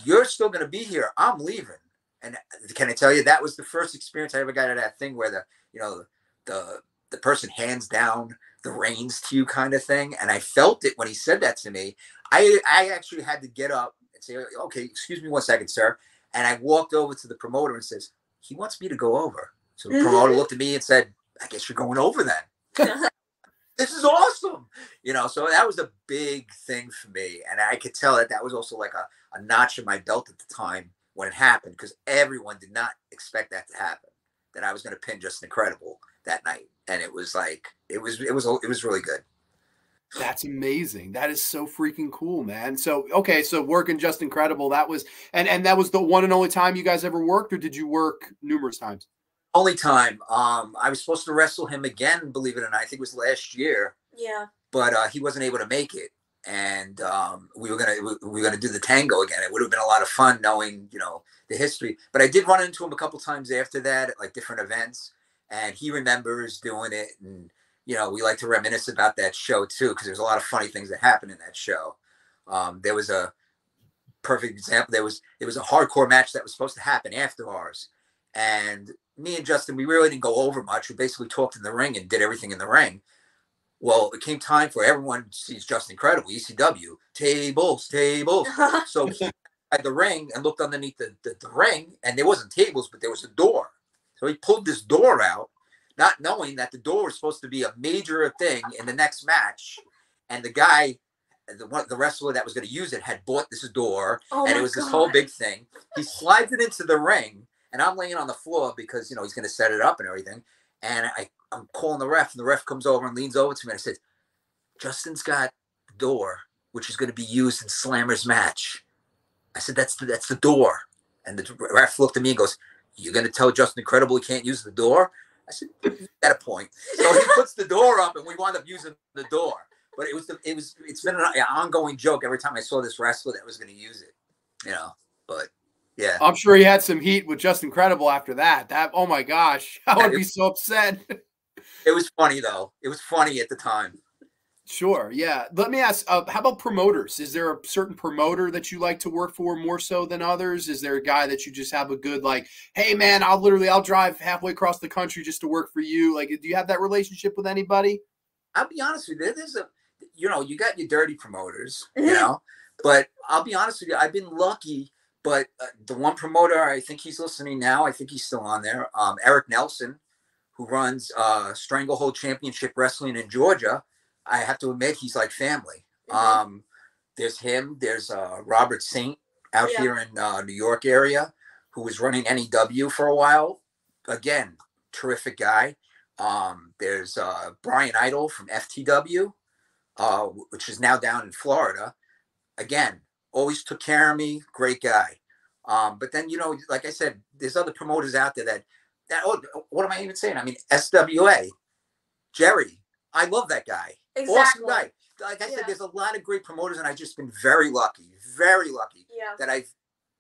You're still going to be here. I'm leaving. And can I tell you, that was the first experience I ever got of that thing where the person hands down the reins to you kind of thing. And I felt it when he said that to me. I actually had to get up and say, okay, excuse me 1 second, sir. And I walked over to the promoter and says, he wants me to go over. So the promoter looked at me and said, I guess you're going over then. This is awesome. You know, so that was a big thing for me. And I could tell that was also like a notch in my belt at the time when it happened, because everyone did not expect that to happen, that I was going to pin Just Incredible that night. And it was like, it was really good. That's amazing. That is so freaking cool, man. So, okay. So working Just Incredible, that was, and that was the one and only time you guys ever worked, or did you work numerous times? Only time. I was supposed to wrestle him again, believe it or not. I think it was last year. Yeah. But he wasn't able to make it, and we were gonna do the tango again. It would have been a lot of fun knowing, you know, the history. But I did run into him a couple times after that at like different events, and he remembers doing it. And you know, we like to reminisce about that show too, because there's a lot of funny things that happened in that show. There was a perfect example. There was a hardcore match that was supposed to happen after ours, and me and Justin, we really didn't go over much. We basically talked in the ring and did everything in the ring. Well, it came time for everyone sees Just Incredible, ECW, tables. So he had the ring and looked underneath the ring, and there wasn't tables, but there was a door. So he pulled this door out, not knowing that the door was supposed to be a major thing in the next match. And the guy, the wrestler that was going to use it, had bought this door, and it was this whole big thing. He slides it into the ring, and I'm laying on the floor because, you know, he's going to set it up and everything. And I'm calling the ref, and the ref comes over and leans over to me and I said, Justin's got the door, which is going to be used in Slammer's match. I said, that's the door. And the ref looked at me and goes, you're going to tell Justin Incredible he can't use the door? I said, at a point. So he puts the door up, and we wound up using the door. But it's been an ongoing joke every time I saw this wrestler that was going to use it, you know. But yeah, I'm sure he had some heat with Just Incredible after that. Oh my gosh, I would be so upset. It was funny though. It was funny at the time. Sure, yeah. Let me ask, how about promoters? Is there a certain promoter that you like to work for more so than others? Is there a guy that you just have a good, like, hey man, I'll drive halfway across the country just to work for you? Like, do you have that relationship with anybody? I'll be honest with you. There's you know, you got your dirty promoters, you know, but I'll be honest with you. I've been lucky, but the one promoter, I think he's listening now. I think he's still on there. Eric Nelson, who runs Stranglehold Championship Wrestling in Georgia. I have to admit, he's like family. There's him. There's Robert Saint out here in New York area, who was running NEW for a while. Again, terrific guy. There's Brian Idol from FTW. which is now down in Florida. Again, always took care of me. Great guy. But then, like I said, there's other promoters out there that what am I even saying? I mean, SWA, Jerry, I love that guy. Exactly. Awesome guy. Like I said, there's a lot of great promoters, and I've just been very lucky that I've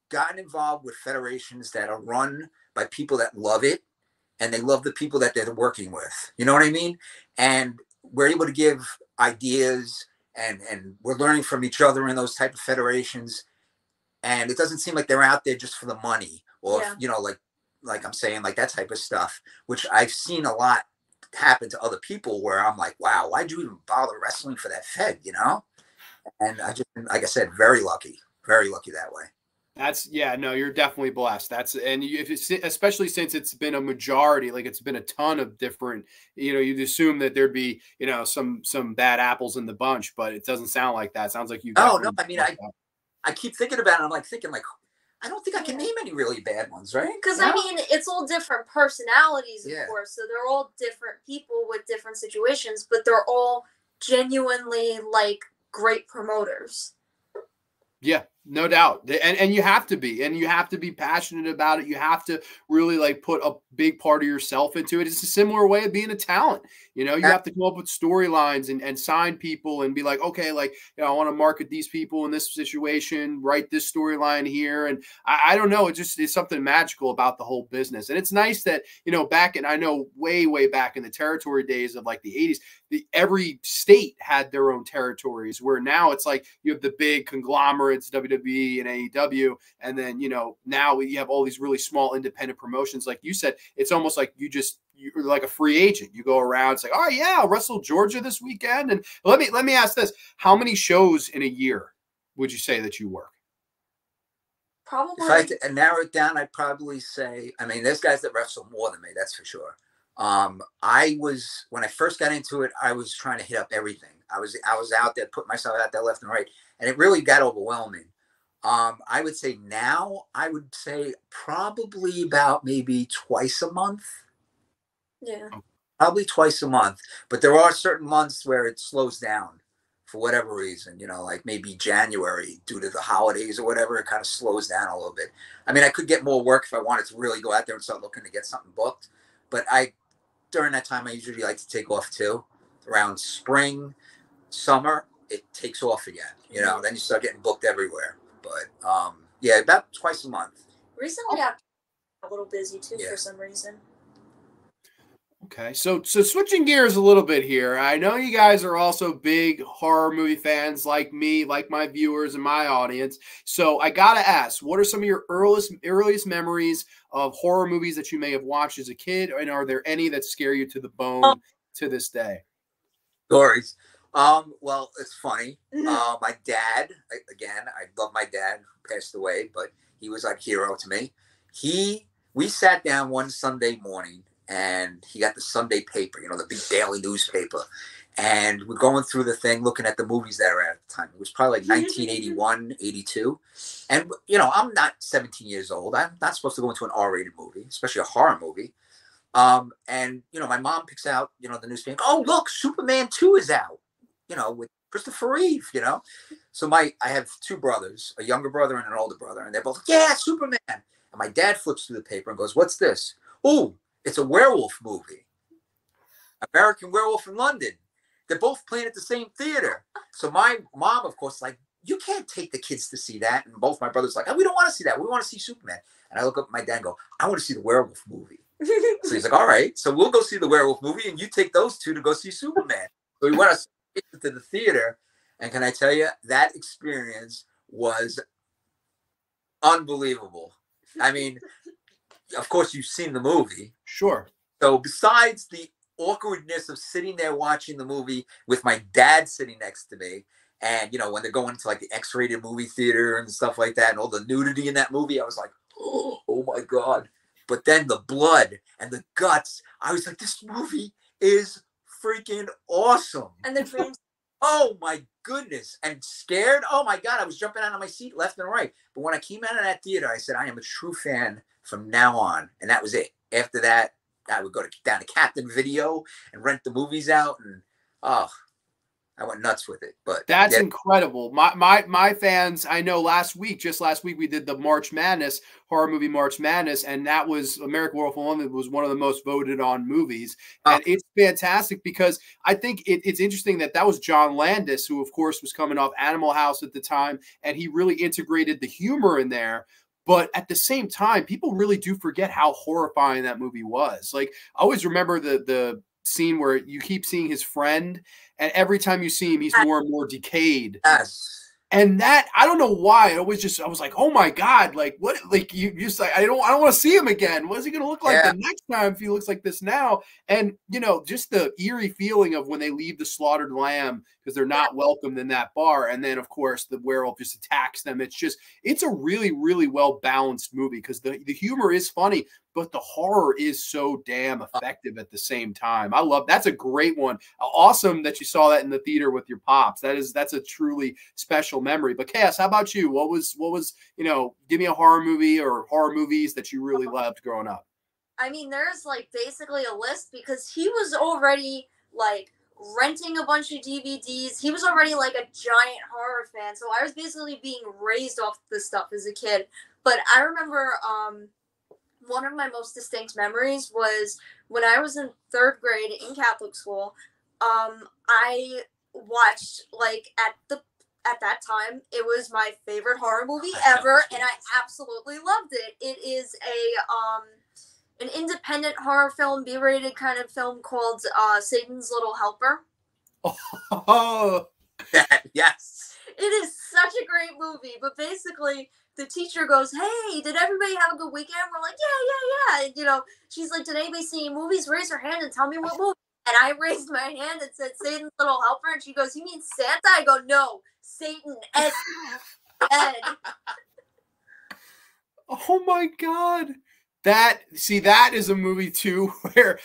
gotten involved with federations that are run by people that love it, and they love the people that they're working with. You know what I mean? And we're able to give ideas, and we're learning from each other in those type of federations. And it doesn't seem like they're out there just for the money, or like I'm saying, like that type of stuff, which I've seen a lot happen to other people, where I'm like, wow, why'd you even bother wrestling for that fed, And I just, like I said, very lucky that way. No, you're definitely blessed. Especially since it's been a majority, like it's been a ton of different, you'd assume that there'd be, some bad apples in the bunch, but it doesn't sound like that. It sounds like you. Oh, no, I mean, I keep thinking about it. I'm like thinking like, I don't think I can name any really bad ones, right? Because I mean, it's all different personalities, of course. So they're all different people with different situations, but they're all genuinely like great promoters. Yeah, no doubt. And you have to be passionate about it. You have to really like put a big part of yourself into it. It's a similar way of being a talent. You have to come up with storylines and sign people and be like, okay, like, I want to market these people in this situation, write this storyline here. And I don't know, it's something magical about the whole business. And it's nice that, I know way back in the territory days of like the 80s, every state had their own territories, where now it's like you have the big conglomerates, WWE and AEW, and then now you have all these really small independent promotions. Like you said, it's almost like you're like a free agent. You go around, it's like, oh yeah, I'll wrestle Georgia this weekend. And let me ask this: how many shows in a year would you say that you work? Probably. If I had to narrow it down, I'd probably say, I mean, there's guys that wrestle more than me, that's for sure. When I first got into it, I was trying to hit up everything. I was out there, put myself out there left and right, and it really got overwhelming. I would say now, probably about maybe twice a month. Yeah. Probably twice a month. But there are certain months where it slows down for whatever reason, like maybe January, due to the holidays or whatever, it kind of slows down a little bit. I mean, I could get more work if I wanted to really go out there and start looking to get something booked. But during that time, I usually like to take off too. Around spring, summer, it takes off again. Then you start getting booked everywhere. But about twice a month. Recently, I've been a little busy too for some reason. Okay, so switching gears a little bit here. I know you guys are also big horror movie fans like me, like my viewers and my audience. So I gotta ask, what are some of your earliest memories of horror movies that you may have watched as a kid, and are there any that scare you to the bone to this day? Stories. Well, it's funny. My dad, again, I love my dad, who passed away, but he was like a hero to me. We sat down one Sunday morning, and he got the Sunday paper, the big daily newspaper. And we're going through the thing, looking at the movies that were at the time. It was probably like 1981, 82. And, I'm not 17 years old. I'm not supposed to go into an R-rated movie, especially a horror movie. And, my mom picks out, the newspaper. Oh, look, Superman 2 is out, with Christopher Reeve, So I have two brothers, a younger brother and an older brother. And they're both, yeah, Superman. And my dad flips through the paper and goes, what's this? Oh, it's a werewolf movie. American Werewolf in London. They're both playing at the same theater. So my mom, of course, like, you can't take the kids to see that. And both my brothers like, oh, we don't want to see that. We want to see Superman. And I look up at my dad and go, I want to see the werewolf movie. So he's like, all right, so we'll go see the werewolf movie, and you take those two to go see Superman. So we went to the theater, and can I tell you, that experience was unbelievable. I mean, of course, you've seen the movie. Sure. So besides the awkwardness of sitting there watching the movie with my dad sitting next to me, and, when they're going to like the X-rated movie theater and stuff like that, and all the nudity in that movie, I was like, oh my God. But then the blood and the guts, I was like, this movie is freaking awesome. And the dreams. Oh my goodness. And scared. Oh my God. I was jumping out of my seat left and right. But when I came out of that theater, I said, I am a true fan from now on. And that was it. After that, I would go down to Captain Video and rent the movies out. And I went nuts with it. But That's yeah. incredible. My fans, I know just last week we did the March Madness, horror movie March Madness, and that was American Werewolf in London was one of the most voted on movies. And it's fantastic because I think it's interesting that was John Landis, who of course was coming off Animal House at the time, and he really integrated the humor in there. But at the same time, people really do forget how horrifying that movie was. Like, I always remember the scene where you keep seeing his friend, and every time you see him, he's more and more decayed. Yes. And that, I don't know why, I was like, oh my God, like what, like you just like, I don't want to see him again. What is he going to look like the next time if he looks like this now? And, you know, just the eerie feeling of when they leave the slaughtered lamb because they're not welcomed in that bar. And then of course the werewolf just attacks them. It's a really, really well balanced movie because the humor is funny, but the horror is so damn effective at the same time. That's a great one. Awesome that you saw that in the theater with your pops. That's a truly special memory. But Cass, how about you? What was, you know, give me a horror movie or horror movies that you really loved growing up. I mean, there's like basically a list because he was already like renting a bunch of DVDs. He was already like a giant horror fan. So I was basically being raised off this stuff as a kid. But I remember one of my most distinct memories was when I was in 3rd grade in Catholic school. I watched like at that time, it was my favorite horror movie ever, and I absolutely loved it. It is an independent horror film, B-rated kind of film called Satan's Little Helper. Oh, yes. It is such a great movie, but basically the teacher goes, hey, did everybody have a good weekend? We're like, yeah. And, you know, she's like, did anybody see any movies? Raise your hand and tell me what movie. And I raised my hand and said, Satan's Little Helper. And she goes, you mean Santa? I go, no, Satan. Ed. Oh, my God. That is a movie too where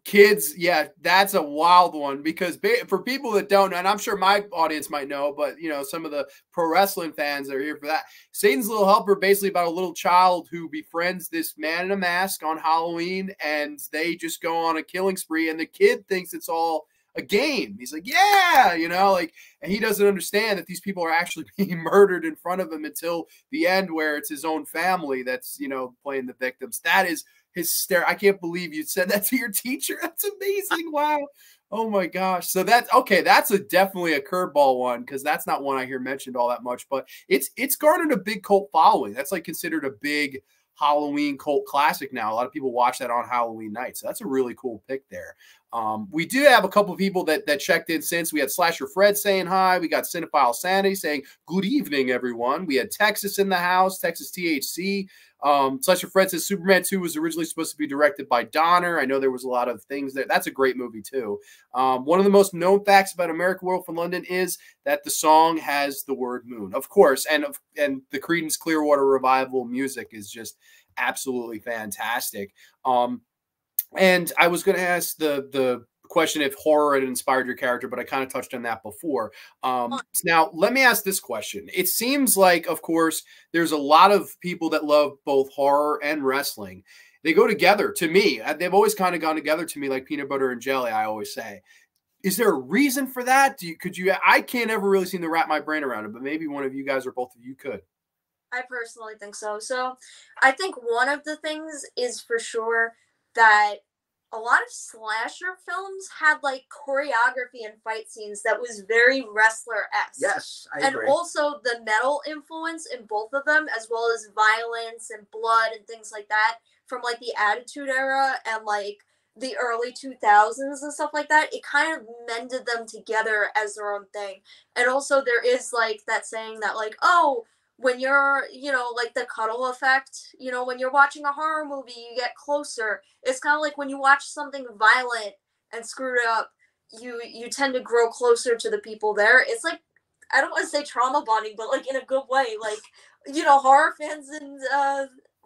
kids, that's a wild one because for people that don't know, and I'm sure my audience might know, but you know, some of the pro wrestling fans are here for that. Satan's Little Helper, basically about a little child who befriends this man in a mask on Halloween, and they just go on a killing spree, and the kid thinks it's all a game. He's like, yeah, you know, like, and he doesn't understand that these people are actually being murdered in front of him until the end where it's his own family that's, you know, playing the victims. That is hysterical. I can't believe you said that to your teacher. That's amazing. Wow. Oh my gosh. So that's okay. That's definitely a curveball one because that's not one I hear mentioned all that much, but it's garnered a big cult following. That's like considered a big Halloween cult classic now. A lot of people watch that on Halloween night. So that's a really cool pick there. We do have a couple of people that checked in since. We had Slasher Fred saying hi. We got Cinephile Sandy saying good evening, everyone. We had Texas in the house, Texas THC. Slasher Fred says Superman 2 was originally supposed to be directed by Donner. I know there was a lot of things there. That's a great movie too. One of the most known facts about American Werewolf in London is that the song has the word moon, of course, and the Creedence Clearwater Revival music is just absolutely fantastic. And I was going to ask the question if horror had inspired your character, but I kind of touched on that before. Now, let me ask this question. It seems like, of course, there's a lot of people that love both horror and wrestling. They go together to me. They've always kind of gone together to me like peanut butter and jelly, I always say. Is there a reason for that? I can't ever really seem to wrap my brain around it, but maybe one of you guys or both of you could. I personally think so. So I think one of the things is for sure that a lot of slasher films had like choreography and fight scenes that was very wrestler-esque. Yes, I agree. And also the metal influence in both of them, as well as violence and blood and things like that from like the Attitude Era and like the early 2000s and stuff like that. It kind of mended them together as their own thing. And also there is like that saying that like, oh, when you're, you know, like the cuddle effect, you know, when you're watching a horror movie, you get closer. It's kind of like when you watch something violent and screwed up, you tend to grow closer to the people there. It's like, I don't want to say trauma bonding, but like in a good way. Like, you know, horror fans and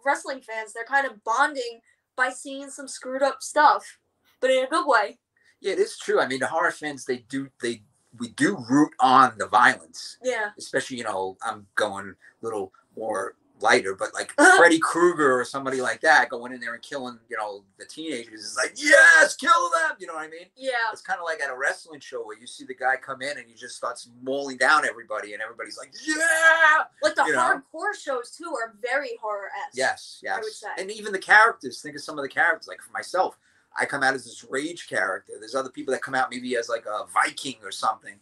wrestling fans, they're kind of bonding by seeing some screwed up stuff, but in a good way. Yeah, it is true. I mean, the horror fans, we do root on the violence. Yeah. Especially, you know, I'm going a little more lighter, but like Freddy Krueger or somebody like that going in there and killing, you know, the teenagers is like, yes, kill them. You know what I mean? Yeah. It's kind of like at a wrestling show where you see the guy come in and he just starts mauling down everybody and everybody's like, yeah. Like the hardcore shows too are very horror-esque. Yes, yes. I would say. And even the characters, think of some of the characters. Like for myself, I come out as this rage character. There's other people that come out maybe as like a Viking or something.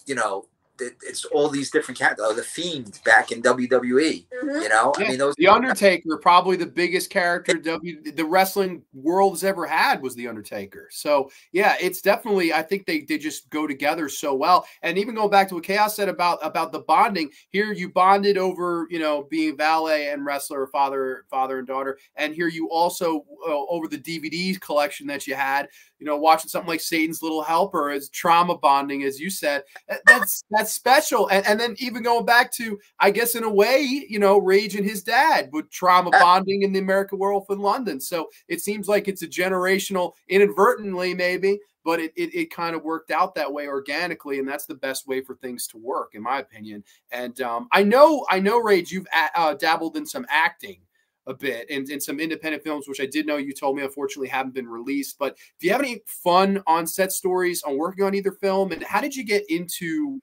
You know, it's all these different characters. Oh, the Fiend back in WWE. You know, yeah. I mean, those. The Undertaker, probably the biggest character the wrestling world has ever had, was the Undertaker. So yeah, it's definitely. I think they just go together so well. And even going back to what Chaos said about the bonding here, you bonded over, you know, being valet and wrestler, father and daughter, and here you also over the DVD collection that you had. You know, watching something like Satan's Little Helper as trauma bonding, as you said, that's special. And then even going back to, I guess in a way, you know, Rage and his dad with trauma bonding in the American Werewolf in London. So it seems like it's a generational, inadvertently maybe, but it kind of worked out that way organically, and that's the best way for things to work, in my opinion. And I know, Rage, you've dabbled in some acting a bit in some independent films, which I did know you told me unfortunately haven't been released. But do you have any fun on-set stories on working on either film? And how did you get into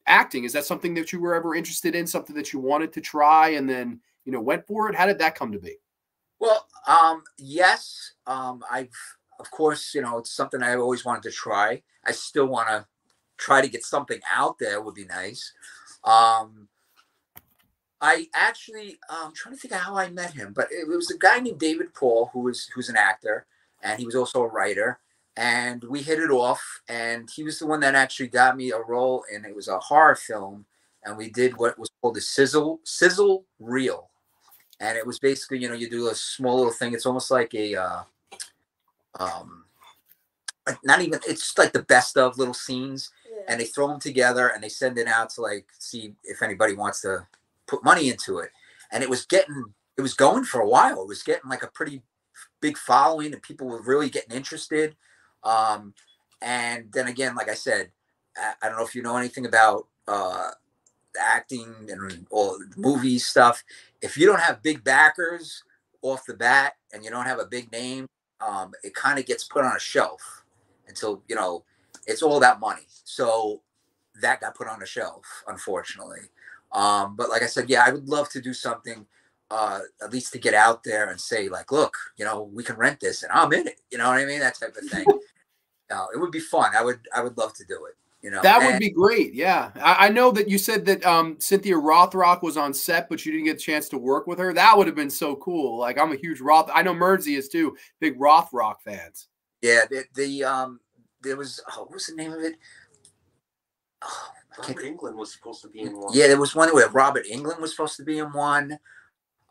acting? Is that something that you were ever interested in, something that you wanted to try and then, you know, went for it? How did that come to be? Well, yes. I've, of course, you know, it's something I always wanted to try. I still want to try to get something out there. Would be nice. I actually, I'm trying to think of how I met him, but it was a guy named David Paul who's an actor, and he was also a writer, and we hit it off, and he was the one that actually got me a role in, it was a horror film, and we did what was called the sizzle reel, and it was basically, you know, you do a small little thing. It's almost like a, not even, it's like the best of little scenes, and they throw them together and they send it out to like see if anybody wants to put money into it. And it was going for a while. It was getting like a pretty big following and people were really getting interested. And then again, like I said, I don't know if you know anything about acting and all movie stuff. If you don't have big backers off the bat and you don't have a big name, it kind of gets put on a shelf until, you know, it's all that money. So that got put on a shelf, unfortunately. But like I said, yeah, I would love to do something, at least to get out there and say like, look, you know, we can rent this and I'm in it. You know what I mean? That type of thing. It would be fun. I would love to do it. You know, that would be great. Yeah. I know that you said that Cynthia Rothrock was on set, but you didn't get a chance to work with her. That would have been so cool. Like, I'm a huge I know Merdsey is too, big Rothrock fans. Yeah. There was, what was the name of it? Oh, Robert Englund was supposed to be in one. Yeah, there was one where Robert Englund was supposed to be in one.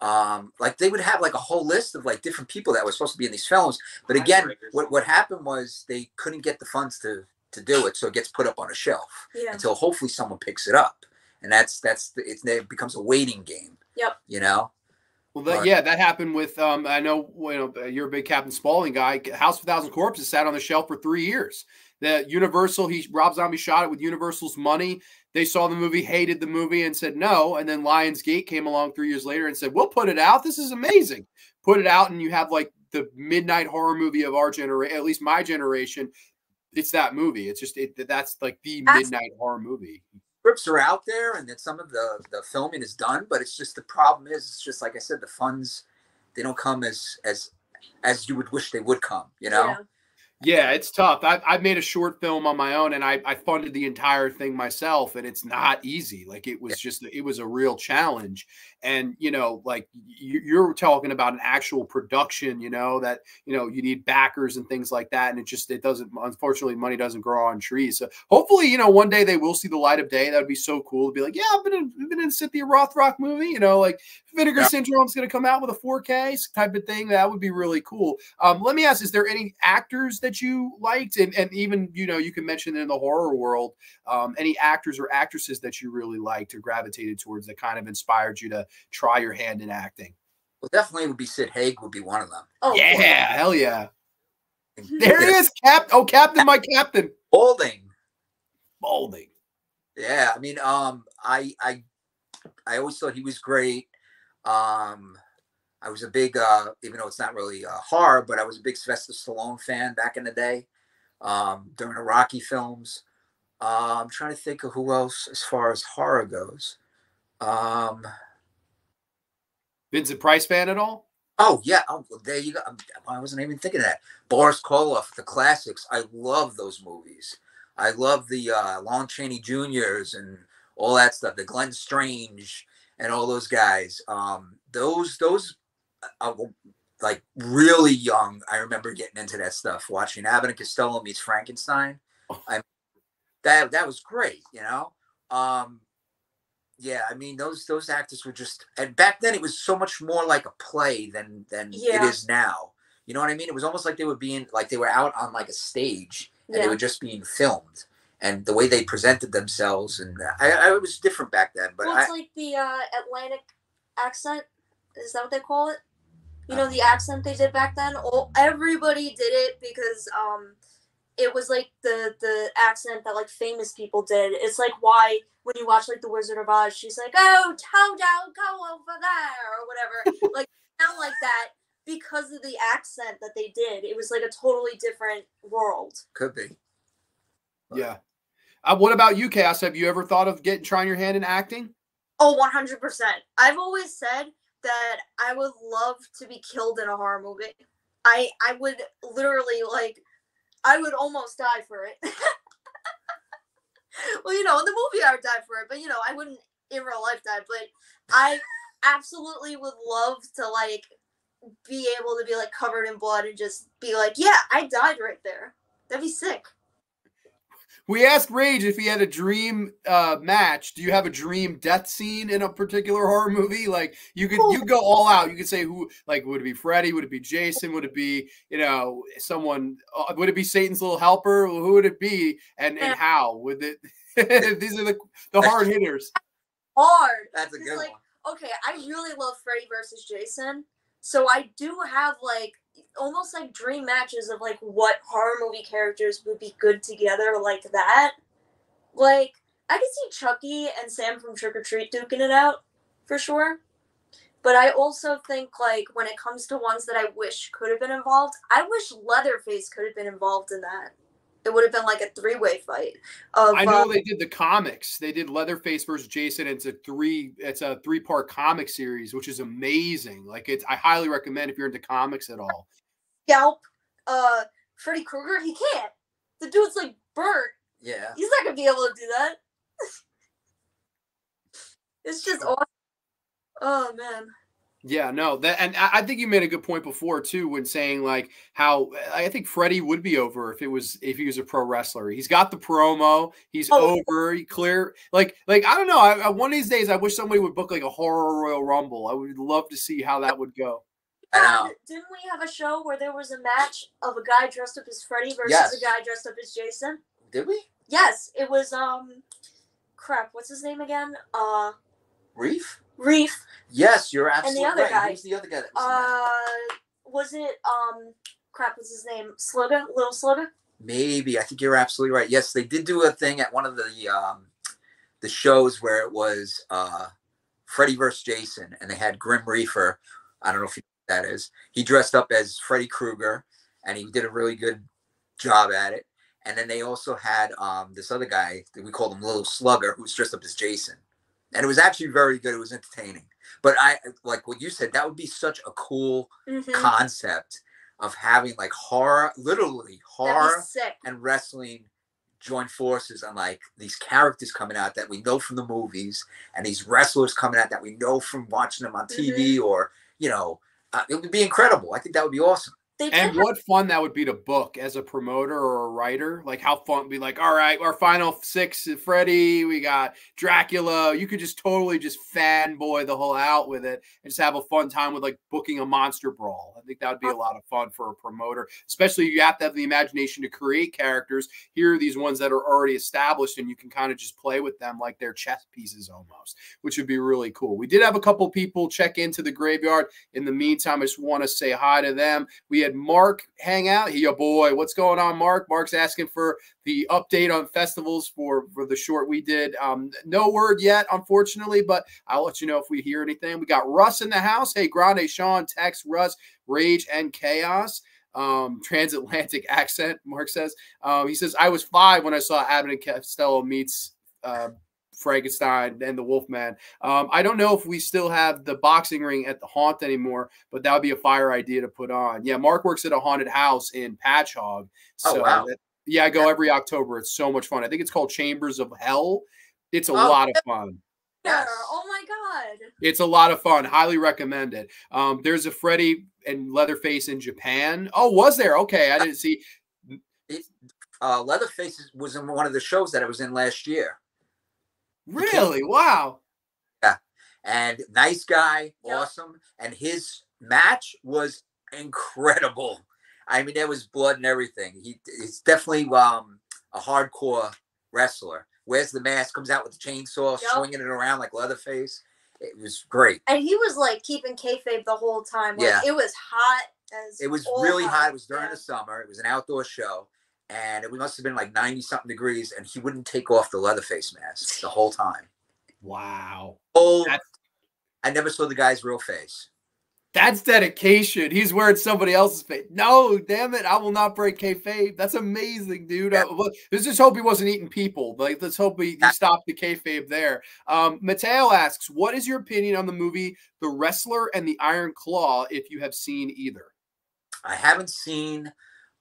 Like they would have like a whole list of like different people that were supposed to be in these films. But again, what happened was they couldn't get the funds to do it, so it gets put up on a shelf until hopefully someone picks it up, and it becomes a waiting game. Yep. You know. Well, that happened with I know, you know, you're a big Captain Spaulding guy. House of a Thousand Corpses sat on the shelf for 3 years. The Universal, Rob Zombie shot it with Universal's money. They saw the movie, hated the movie, and said no. And then Lionsgate came along 3 years later and said, "We'll put it out. This is amazing." Put it out, and you have like the midnight horror movie of our generation, at least my generation. It's that movie. It's just that's like the midnight horror movie. Scripts are out there, and then some of the filming is done, but it's just the problem is, it's just like I said, the funds, they don't come as you would wish they would come. You know. Yeah, it's tough. I've made a short film on my own, and I funded the entire thing myself, and it's not easy. Like it was a real challenge. And, you know, like you're talking about an actual production, you know, that, you know, you need backers and things like that. And it doesn't, unfortunately, money doesn't grow on trees. So hopefully, you know, one day they will see the light of day. That would be so cool to be like, yeah, I've been in a Cynthia Rothrock movie, you know, like Vinegar Syndrome is going to come out with a 4K type of thing. That would be really cool. Let me ask, is there any actors that you liked, and even, you know, you can mention in the horror world, any actors or actresses that you really liked or gravitated towards that kind of inspired you to try your hand in acting? Well, definitely would be Sid Haig would be one of them. Oh yeah, hell yeah. There he is, Captain, my Captain. Balding. Balding. Yeah, I mean, I always thought he was great. I was a big, even though it's not really horror, but I was a big Sylvester Stallone fan back in the day, during the Rocky films. I'm trying to think of who else as far as horror goes. Vincent Price fan at all? Oh yeah, there you go. I wasn't even thinking of that. Boris Karloff, the classics. I love those movies. I love the Lon Chaney Juniors and all that stuff. The Glenn Strange and all those guys. Those like really young. I remember getting into that stuff. Watching Abbott and Costello meets Frankenstein. That was great. You know. Yeah, I mean those actors were just, and back then it was so much more like a play than it is now. You know what I mean? It was almost like they were out on like a stage and they were just being filmed, and the way they presented themselves, and it was different back then. But it's like the Atlantic accent. Is that what they call it? You know, the accent they did back then. Everybody did it because it was like the accent that like famous people did. It's like why when you watch like The Wizard of Oz, she's like, "Oh, Toto, go over there," or whatever. Like sound like that because of the accent that they did. It was like a totally different world. Could be. Yeah. What about you, Chaos? Have you ever thought of trying your hand in acting? Oh, 100%. I've always said that I would love to be killed in a horror movie. I would literally like. I would almost die for it. Well, you know, in the movie I would die for it, but you know, I wouldn't in real life die. But I absolutely would love to like be able to be like covered in blood and just be like, yeah, I died right there. That'd be sick. We asked Rage if he had a dream match. Do you have a dream death scene in a particular horror movie? Like you go all out. You could say who, like, would it be Freddy? Would it be Jason? Would it be, you know, someone? Would it be Satan's little helper? Who would it be? And how would it? These are the hard hitters. Hard. That's a good like, one. Okay, I really love Freddy versus Jason. So I do have like almost like dream matches of like what horror movie characters would be good together like that. Like I could see Chucky and Sam from Trick or Treat duking it out for sure. But I also think like when it comes to ones that I wish could have been involved, I wish Leatherface could have been involved in that. It would have been like a three-way fight. I know they did the comics. They did Leatherface versus Jason. It's a three-part comic series, which is amazing. Like I highly recommend if you're into comics at all. Scalp, Freddy Krueger, he can't. The dude's like burnt. Yeah. He's not gonna be able to do that. It's just awesome. Oh man. Yeah, no, and I think you made a good point before too when saying like how I think Freddie would be over if he was a pro wrestler. He's got the promo, he's over, he clear. Like I don't know. One of these days, I wish somebody would book like a horror Royal Rumble. I would love to see how that would go. Didn't we have a show where there was a match of a guy dressed up as Freddy versus a guy dressed up as Jason? Did we? Yes, it was crap. What's his name again? Reef. Yes, you're absolutely and the other guy. Who's the other guy that was was it crap, what's his name? Little Slugger? Maybe. I think you're absolutely right. Yes, they did do a thing at one of the shows where it was Freddy versus Jason, and they had Grim Reaper. I don't know if you know who that is. He dressed up as Freddy Krueger, and he did a really good job at it. And then they also had this other guy that we called him Little Slugger, who was dressed up as Jason. And it was actually very good. It was entertaining. But I like what you said. That would be such a cool concept of having like literally horror and wrestling join forces, and like these characters coming out that we know from the movies, and these wrestlers coming out that we know from watching them on TV, or you know, it would be incredible. I think that would be awesome. And what fun that would be to book as a promoter or a writer. Like how fun would be like, all right, our final 6 is Freddy, we got Dracula. You could just totally just fanboy the whole out with it and just have a fun time with like booking a monster brawl. I think that would be a lot of fun for a promoter, especially you have to have the imagination to create characters. Here are these ones that are already established and you can kind of just play with them like they're chess pieces almost, which would be really cool. We did have a couple people check into the graveyard. In the meantime, I just want to say hi to them. We had Mark hang out. Boy, what's going on, Mark? Mark's asking for the update on festivals for the short we did. No word yet, unfortunately, but I'll let you know if we hear anything. We got Russ in the house. Hey, Grande, Sean, Tex, Russ, Rage, and Chaos. Transatlantic accent, Mark says. He says, I was 5 when I saw Abbott and Costello meets Frankenstein and the Wolfman. I don't know if we still have the boxing ring at the Haunt anymore, but that would be a fire idea to put on. Yeah, Mark works at a haunted house in Patchogue. So, oh, wow. I go every October. It's so much fun. I think it's called Chambers of Hell. It's a lot of fun. Yes. Oh my God. It's a lot of fun. Highly recommend it. There's a Freddy and Leatherface in Japan. Oh, was there? Okay, I didn't see. Leatherface was in one of the shows that I was in last year. Really? Wow. Yeah. And nice guy, awesome. And his match was incredible. I mean, there was blood and everything. He's definitely a hardcore wrestler. Wears the mask, comes out with the chainsaw, swinging it around like Leatherface. It was great. And he was like keeping kayfabe the whole time. Like, it was hot as it was really hot. It was during the summer. It was an outdoor show. And it must have been like 90-something degrees. And he wouldn't take off the Leatherface mask the whole time. Wow. Oh, I never saw the guy's real face. That's dedication. He's wearing somebody else's face. No, damn it. I will not break kayfabe. That's amazing, dude. Yeah. Let's just hope he wasn't eating people. Like, let's hope he stopped the kayfabe there. Mateo asks, what is your opinion on the movie The Wrestler and the Iron Claw, if you have seen either? I haven't seen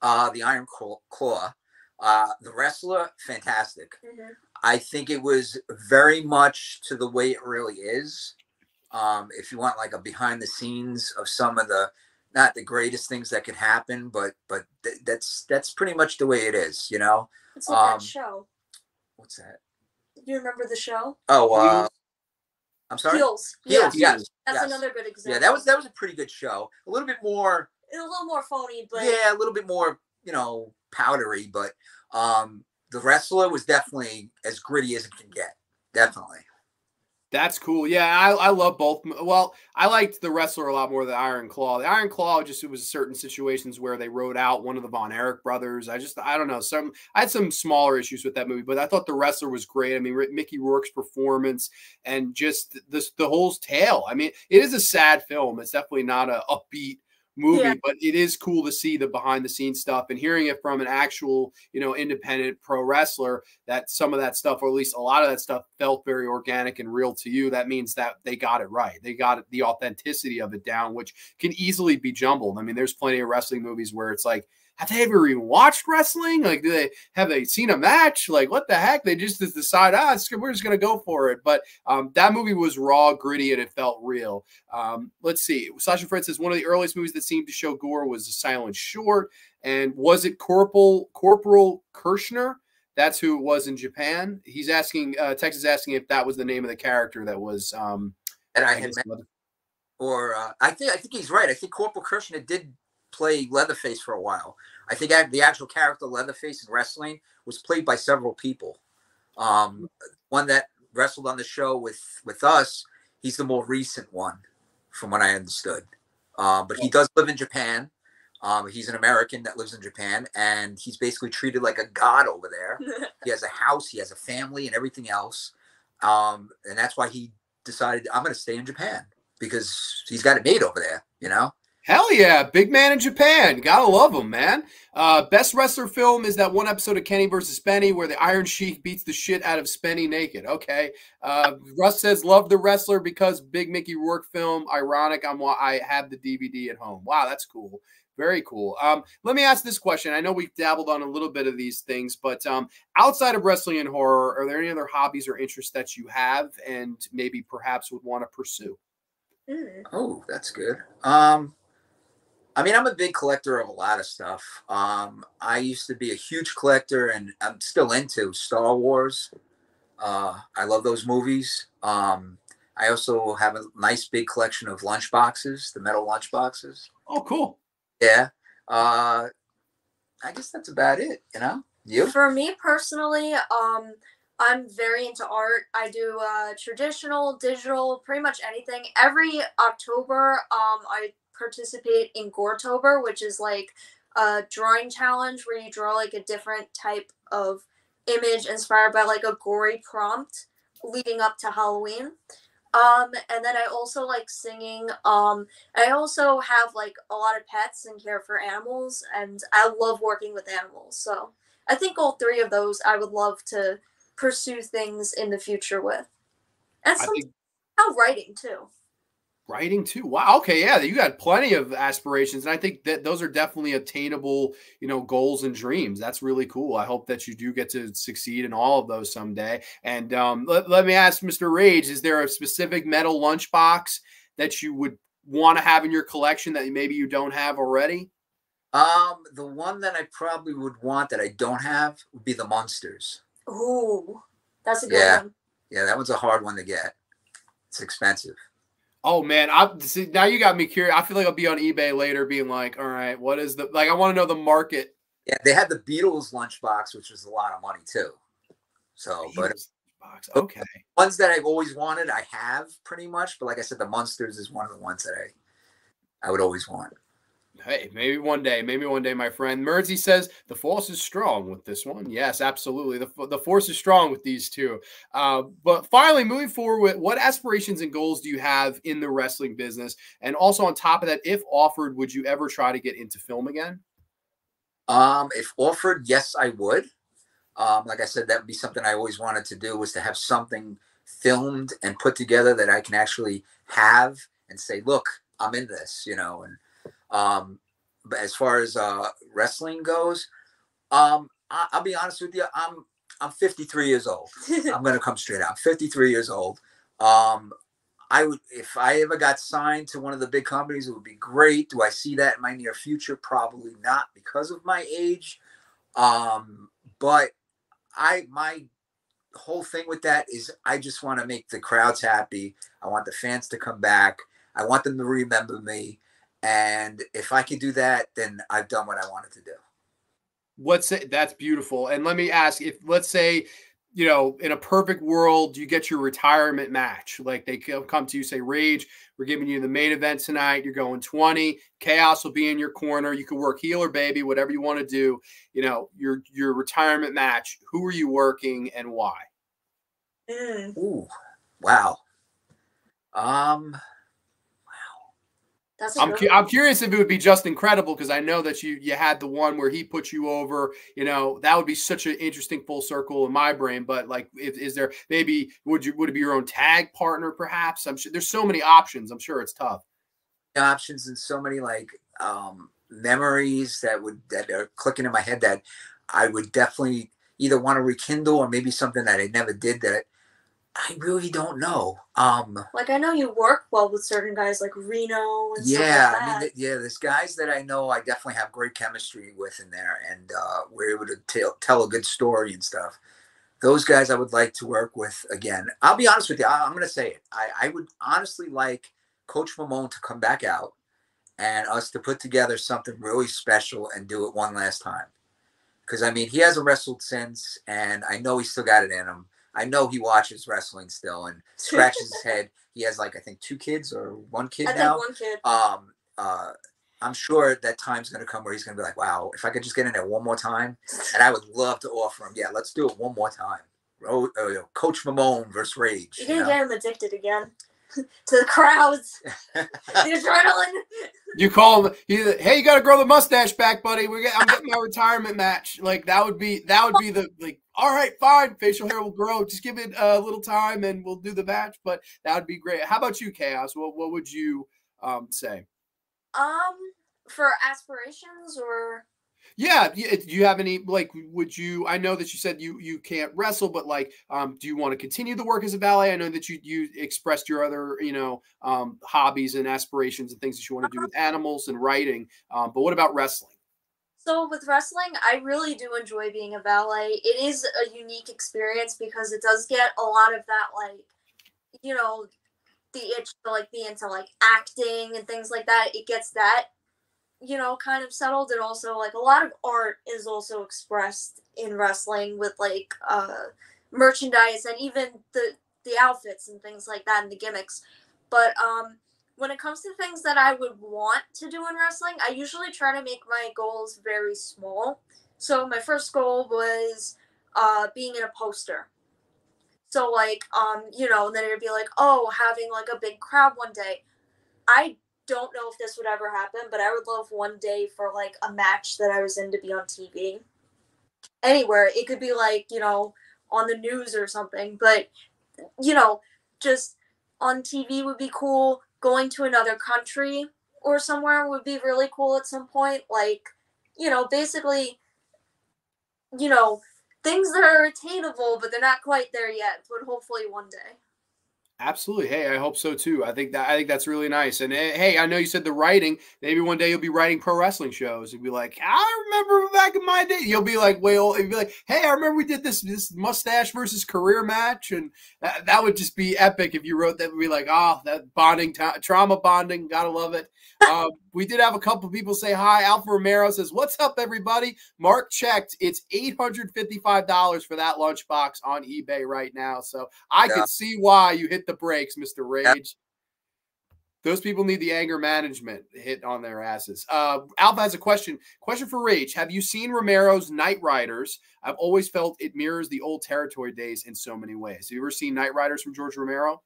The Iron Claw. The Wrestler, fantastic. Mm-hmm. I think it was very much to the way it really is. If you want like a behind the scenes of some of the, not the greatest things that could happen, but that's pretty much the way it is, you know? It's like that show. What's that? Do you remember the show? Oh, I'm sorry? Heels. Heels, yeah. yes. That's another good example. Yeah, that was a pretty good show. A little bit more. A little more phony, but. Yeah, a little bit more, powdery, but The Wrestler was definitely as gritty as it can get. Definitely. That's cool. Yeah, I love both. Well, I liked The Wrestler a lot more than Iron Claw. The Iron Claw, it was certain situations where they wrote out one of the Von Erich brothers. I don't know. I had some smaller issues with that movie, but I thought The Wrestler was great. I mean, Mickey Rourke's performance and just the whole tale. I mean, it is a sad film. It's definitely not a upbeat movie, but it is cool to see the behind the scenes stuff and hearing it from an actual, independent pro wrestler, that some of that stuff, or at least a lot of that stuff, felt very organic and real to you. That means that they got it right. They got the authenticity of it down, which can easily be jumbled. I mean, there's plenty of wrestling movies where it's like, have they ever even watched wrestling? Like, have they seen a match? Like, what the heck? They just decide, we're just going to go for it. But that movie was raw, gritty, and it felt real. Let's see. Sasha Fred says one of the earliest movies that seemed to show gore was A Silent Short. And was it Corporal Kirchner? That's who it was in Japan. He's asking, Tex is asking if that was the name of the character that was. And I had met, or I think he's right. I think Corporal Kirchner did play Leatherface for a while. I think the actual character Leatherface in wrestling was played by several people. One that wrestled on the show with us, he's the more recent one, from what I understood. But he does live in Japan. He's an American that lives in Japan, and he's basically treated like a god over there. He has a house, he has a family, and everything else. And that's why he decided, I'm going to stay in Japan, because he's got it made over there, Hell yeah, big man in Japan. Gotta love him, man. Best wrestler film is that one episode of Kenny versus Spenny where the Iron Sheik beats the shit out of Spenny naked. Okay. Russ says, love The Wrestler because big Mickey Rourke film. Ironic. I have the DVD at home. Wow, that's cool. Very cool. Let me ask this question. I know we dabbled on a little bit of these things, but outside of wrestling and horror, are there any other hobbies or interests that you have and maybe perhaps would want to pursue? Oh, that's good. I mean, I'm a big collector of a lot of stuff. I used to be a huge collector, and I'm still into Star Wars. I love those movies. I also have a nice big collection of lunchboxes, the metal lunchboxes. Oh, cool. Yeah. I guess that's about it, You? For me personally, I'm very into art. I do traditional, digital, pretty much anything. Every October, I participate in Goretober, which is like a drawing challenge where you draw like a different type of image inspired by like a gory prompt leading up to Halloween. And then I also like singing. I also have like a lot of pets and care for animals, and I love working with animals. So I think all three of those I would love to pursue things in the future with. And I think somehow writing too. writing too. Wow. Okay. Yeah. You got plenty of aspirations. And I think that those are definitely attainable, goals and dreams. That's really cool. I hope that you do get to succeed in all of those someday. And let me ask Mr. Rage, is there a specific metal lunchbox that you would want to have in your collection that maybe you don't have already? The one that I probably would want that I don't have would be the Munsters. Ooh, that's a good one. Yeah, that one's a hard one to get. It's expensive. Oh man, see, now you got me curious. I feel like I'll be on eBay later being like, all right, what is I want to know the market. Yeah, they had the Beatles lunchbox, which was a lot of money too. So, Beatles box. Okay. Ones that I've always wanted, I have pretty much. But like I said, the Munsters is one of the ones that I would always want. Hey, maybe one day, my friend. Merzi says the force is strong with this one. Yes, absolutely. The force is strong with these two. But finally, moving forward, what aspirations and goals do you have in the wrestling business? And also on top of that, if offered, would you ever try to get into film again? If offered, yes, I would. Like I said, that would be something I always wanted to do, was to have something filmed and put together that I can actually have and say, look, I'm in this, and but as far as wrestling goes, I'll be honest with you, I'm 53 years old. I'm gonna come straight out. I'm 53 years old. I would, if I ever got signed to one of the big companies, it would be great. Do I see that in my near future? Probably not, because of my age. But my whole thing with that is I just want to make the crowds happy. I want the fans to come back. I want them to remember me. And if I can do that, then I've done what I wanted to do. That's beautiful. And let me ask, if let's say, in a perfect world, you get your retirement match, like they come to you, say, Rage, we're giving you the main event tonight. You're going 20. Chaos will be in your corner. You can work heel or baby, whatever you want to do. Your retirement match. Who are you working and why? Ooh, wow. I'm curious if it would be just incredible, because I know that you had the one where he put you over. That would be such an interesting full circle in my brain. But like, is there maybe would it be your own tag partner perhaps? I'm sure there's so many options. I'm sure it's tough. Options and so many memories that are clicking in my head that I would definitely either want to rekindle, or maybe something that I never did that I really don't know. Like, I know you work well with certain guys like Reno and stuff like that. I mean, there's guys that I know I definitely have great chemistry with in there, and we're able to tell a good story and stuff. Those guys I would like to work with again. I'll be honest with you. I'm going to say it. I would honestly like Coach Mamone to come back out and us to put together something really special and do it one last time. Because, I mean, he hasn't wrestled since, and I know he's still got it in him. I know he watches wrestling still and scratches his head. He has I think 2 kids or 1 kid now. I think 1 kid. I'm sure that time's going to come where he's going to be like, wow, if I could just get in there one more time. And I would love to offer him, yeah, let's do it one more time. Coach Mamone versus Rage. You're going to get him addicted again to the crowds. The adrenaline. You call him, hey, you got to grow the mustache back, buddy. I'm getting my retirement match. Like, that would be the, like, all right, fine. Facial hair will grow. Just give it a little time and we'll do the match. But that would be great. How about you, Chaos? What would you say? For aspirations or? Yeah. Do you have any, like, I know that you said you can't wrestle, but like, do you want to continue the work as a valet? I know that you expressed your other, hobbies and aspirations and things that you want to do with animals and writing. But what about wrestling? So with wrestling, I really do enjoy being a valet. It is a unique experience because it does get a lot of that, like, the itch to like be into like acting and things like that. It gets that, kind of settled. And also like a lot of art is also expressed in wrestling with like merchandise and even the outfits and things like that and the gimmicks. But when it comes to things that I would want to do in wrestling, I usually try to make my goals very small. So my first goal was being in a poster. So like then it'd be like, oh, having like a big crowd one day. I don't know if this would ever happen, but I would love one day for like a match that I was in to be on TV. Anywhere. It could be like, on the news or something, but just on TV would be cool. Going to another country or somewhere would be really cool at some point. Like, basically, things that are attainable, but they're not quite there yet, but hopefully one day. Absolutely. Hey, I hope so too. I think that's really nice. And hey, I know you said the writing. Maybe one day you'll be writing pro wrestling shows. You'll be like, I remember back in my day. You'll be like, well, you'll be like, hey, I remember we did this mustache versus career match, and that would just be epic if you wrote that. Would be like, oh, that bonding, trauma bonding, gotta love it. We did have a couple people say hi. Alpha Romero says, what's up, everybody? Mark checked. It's $855 for that lunchbox on eBay right now. So I could see why you hit the brakes, Mr. Rage. Yep. Those people need the anger management hit on their asses. Alpha has a question. Question for Rage. Have you seen Romero's Knight Riders? I've always felt it mirrors the old territory days in so many ways. Have you ever seen Knight Riders from George Romero?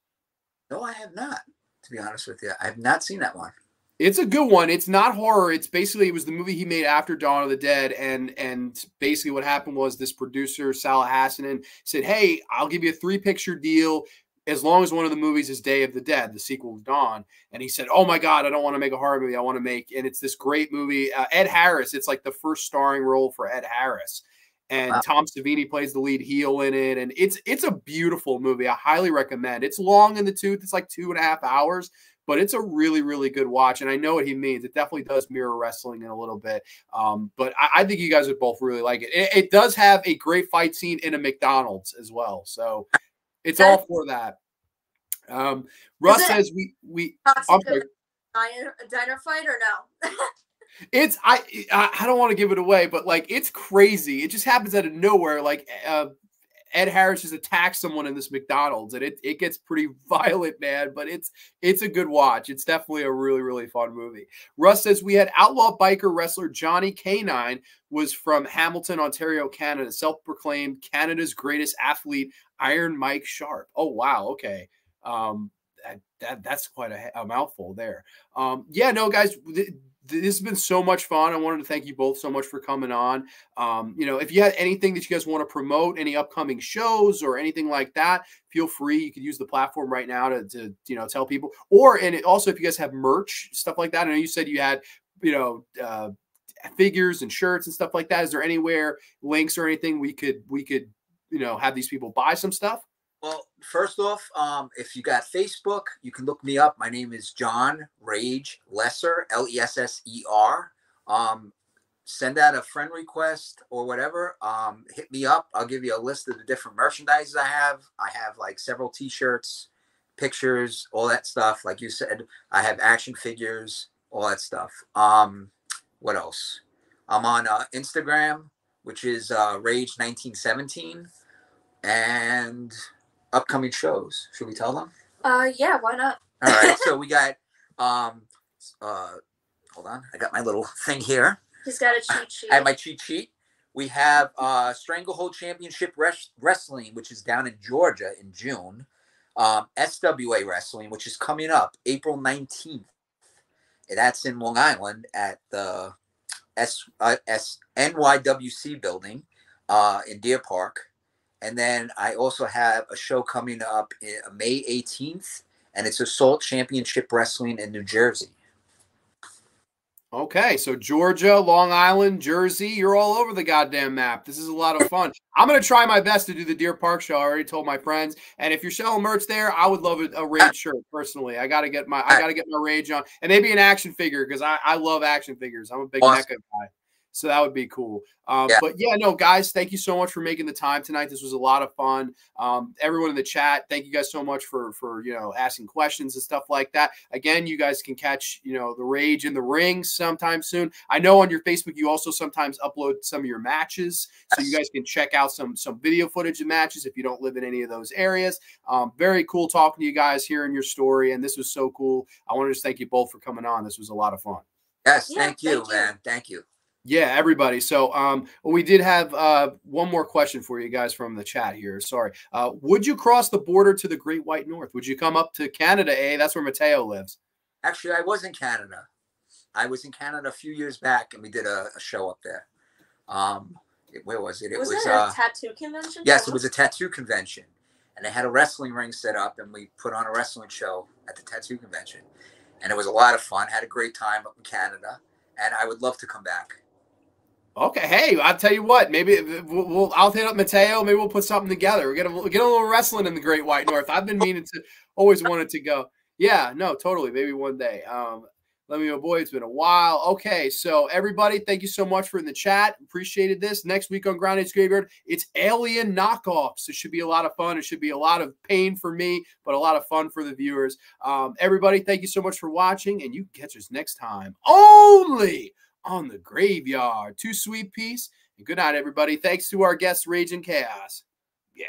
No, I have not, to be honest with you. I have not seen that one. It's a good one. It's not horror. It's basically, it was the movie he made after Dawn of the Dead. And basically what happened was this producer, Salah Hassanin, said, hey, I'll give you a 3-picture deal as long as one of the movies is Day of the Dead, the sequel to Dawn. And he said, oh my God, I don't want to make a horror movie. I want to make, and it's this great movie. Ed Harris, it's like the first starring role for Ed Harris. And wow. Tom Savini plays the lead heel in it. And it's a beautiful movie. I highly recommend. It's long in the tooth. It's like 2.5 hours. But it's a really, really good watch, and I know what he means. It definitely does mirror wrestling in a little bit. But I think you guys would both really like it. It does have a great fight scene in a McDonald's as well, so it's all for that. Russ says we a diner fight or no? It's I don't want to give it away, but like it's crazy. It just happens out of nowhere. Like Ed Harris just attacks someone in this McDonald's, and it gets pretty violent, man, but it's a good watch. It's definitely a really, really fun movie. Russ says we had outlaw biker wrestler Johnny K9 was from Hamilton, Ontario, Canada, self-proclaimed Canada's greatest athlete, Iron Mike Sharp. Oh, wow. Okay. That's quite a mouthful there. Yeah, no, guys, this has been so much fun. I wanted to thank you both so much for coming on. If you had anything that you guys want to promote, any upcoming shows or anything like that, feel free. You could use the platform right now to tell people. And also, if you guys have merch, stuff like that. I know you said you had, figures and shirts and stuff like that. Is there anywhere, links or anything we could have these people buy some stuff? Well, first off, if you got Facebook, you can look me up. My name is John Rage Lesser, Lesser. Send out a friend request or whatever. Hit me up. I'll give you a list of the different merchandise I have. I have like several T-shirts, pictures, all that stuff. Like you said, I have action figures, all that stuff. What else? I'm on Instagram, which is Rage1917, and upcoming shows. Should we tell them? Yeah, why not? All right. So we got hold on. I got my little thing here. He's got a cheat sheet. I have my cheat sheet. We have Stranglehold Championship Wrestling, which is down in Georgia in June. SWA Wrestling, which is coming up April 19th. That's in Long Island at the NYWC building in Deer Park. And then I also have a show coming up May 18th, and it's Assault Championship Wrestling in New Jersey. Okay, so Georgia, Long Island, Jersey, you're all over the goddamn map. This is a lot of fun. I'm going to try my best to do the Deer Park show. I already told my friends. And if you're selling merch there, I would love a Rage shirt personally. I got to get my Rage on, and maybe an action figure because I love action figures. I'm a big NECA guy. So that would be cool. Yeah. But yeah, no, guys, thank you so much for making the time tonight. This was a lot of fun. Everyone in the chat, thank you guys so much for asking questions and stuff like that. Again, you guys can catch the Rage in the Ring sometime soon. I know on your Facebook you also sometimes upload some of your matches, so you guys can check out some video footage of matches if you don't live in any of those areas. Very cool talking to you guys, hearing your story, and this was so cool. I want to just thank you both for coming on. This was a lot of fun. Yes, thank you, man. Thank you. Yeah, everybody. So we did have one more question for you guys from the chat here. Sorry. Would you cross the border to the Great White North? Would you come up to Canada, eh? That's where Mateo lives. Actually, I was in Canada. I was in Canada a few years back, and we did a show up there. Where was it? Was it a tattoo convention? Yes, it was a tattoo convention. And they had a wrestling ring set up, and we put on a wrestling show at the tattoo convention. And it was a lot of fun. Had a great time up in Canada. And I would love to come back. Okay, hey, I'll tell you what. Maybe I'll hit up Mateo. Maybe we'll put something together. We'll get a little wrestling in the Great White North. I've been meaning to, always wanted to go. Yeah, no, totally. Maybe one day. Let me know, boy. It's been a while. Okay, so everybody, thank you so much for in the chat. Appreciated this. Next week on Grande's Graveyard, it's Alien Knockoffs. It should be a lot of fun. It should be a lot of pain for me, but a lot of fun for the viewers. Everybody, thank you so much for watching, and you can catch us next time only on the Graveyard. Too sweet peace, and good night, everybody. Thanks to our guest, Rage and Chaos. Yeah.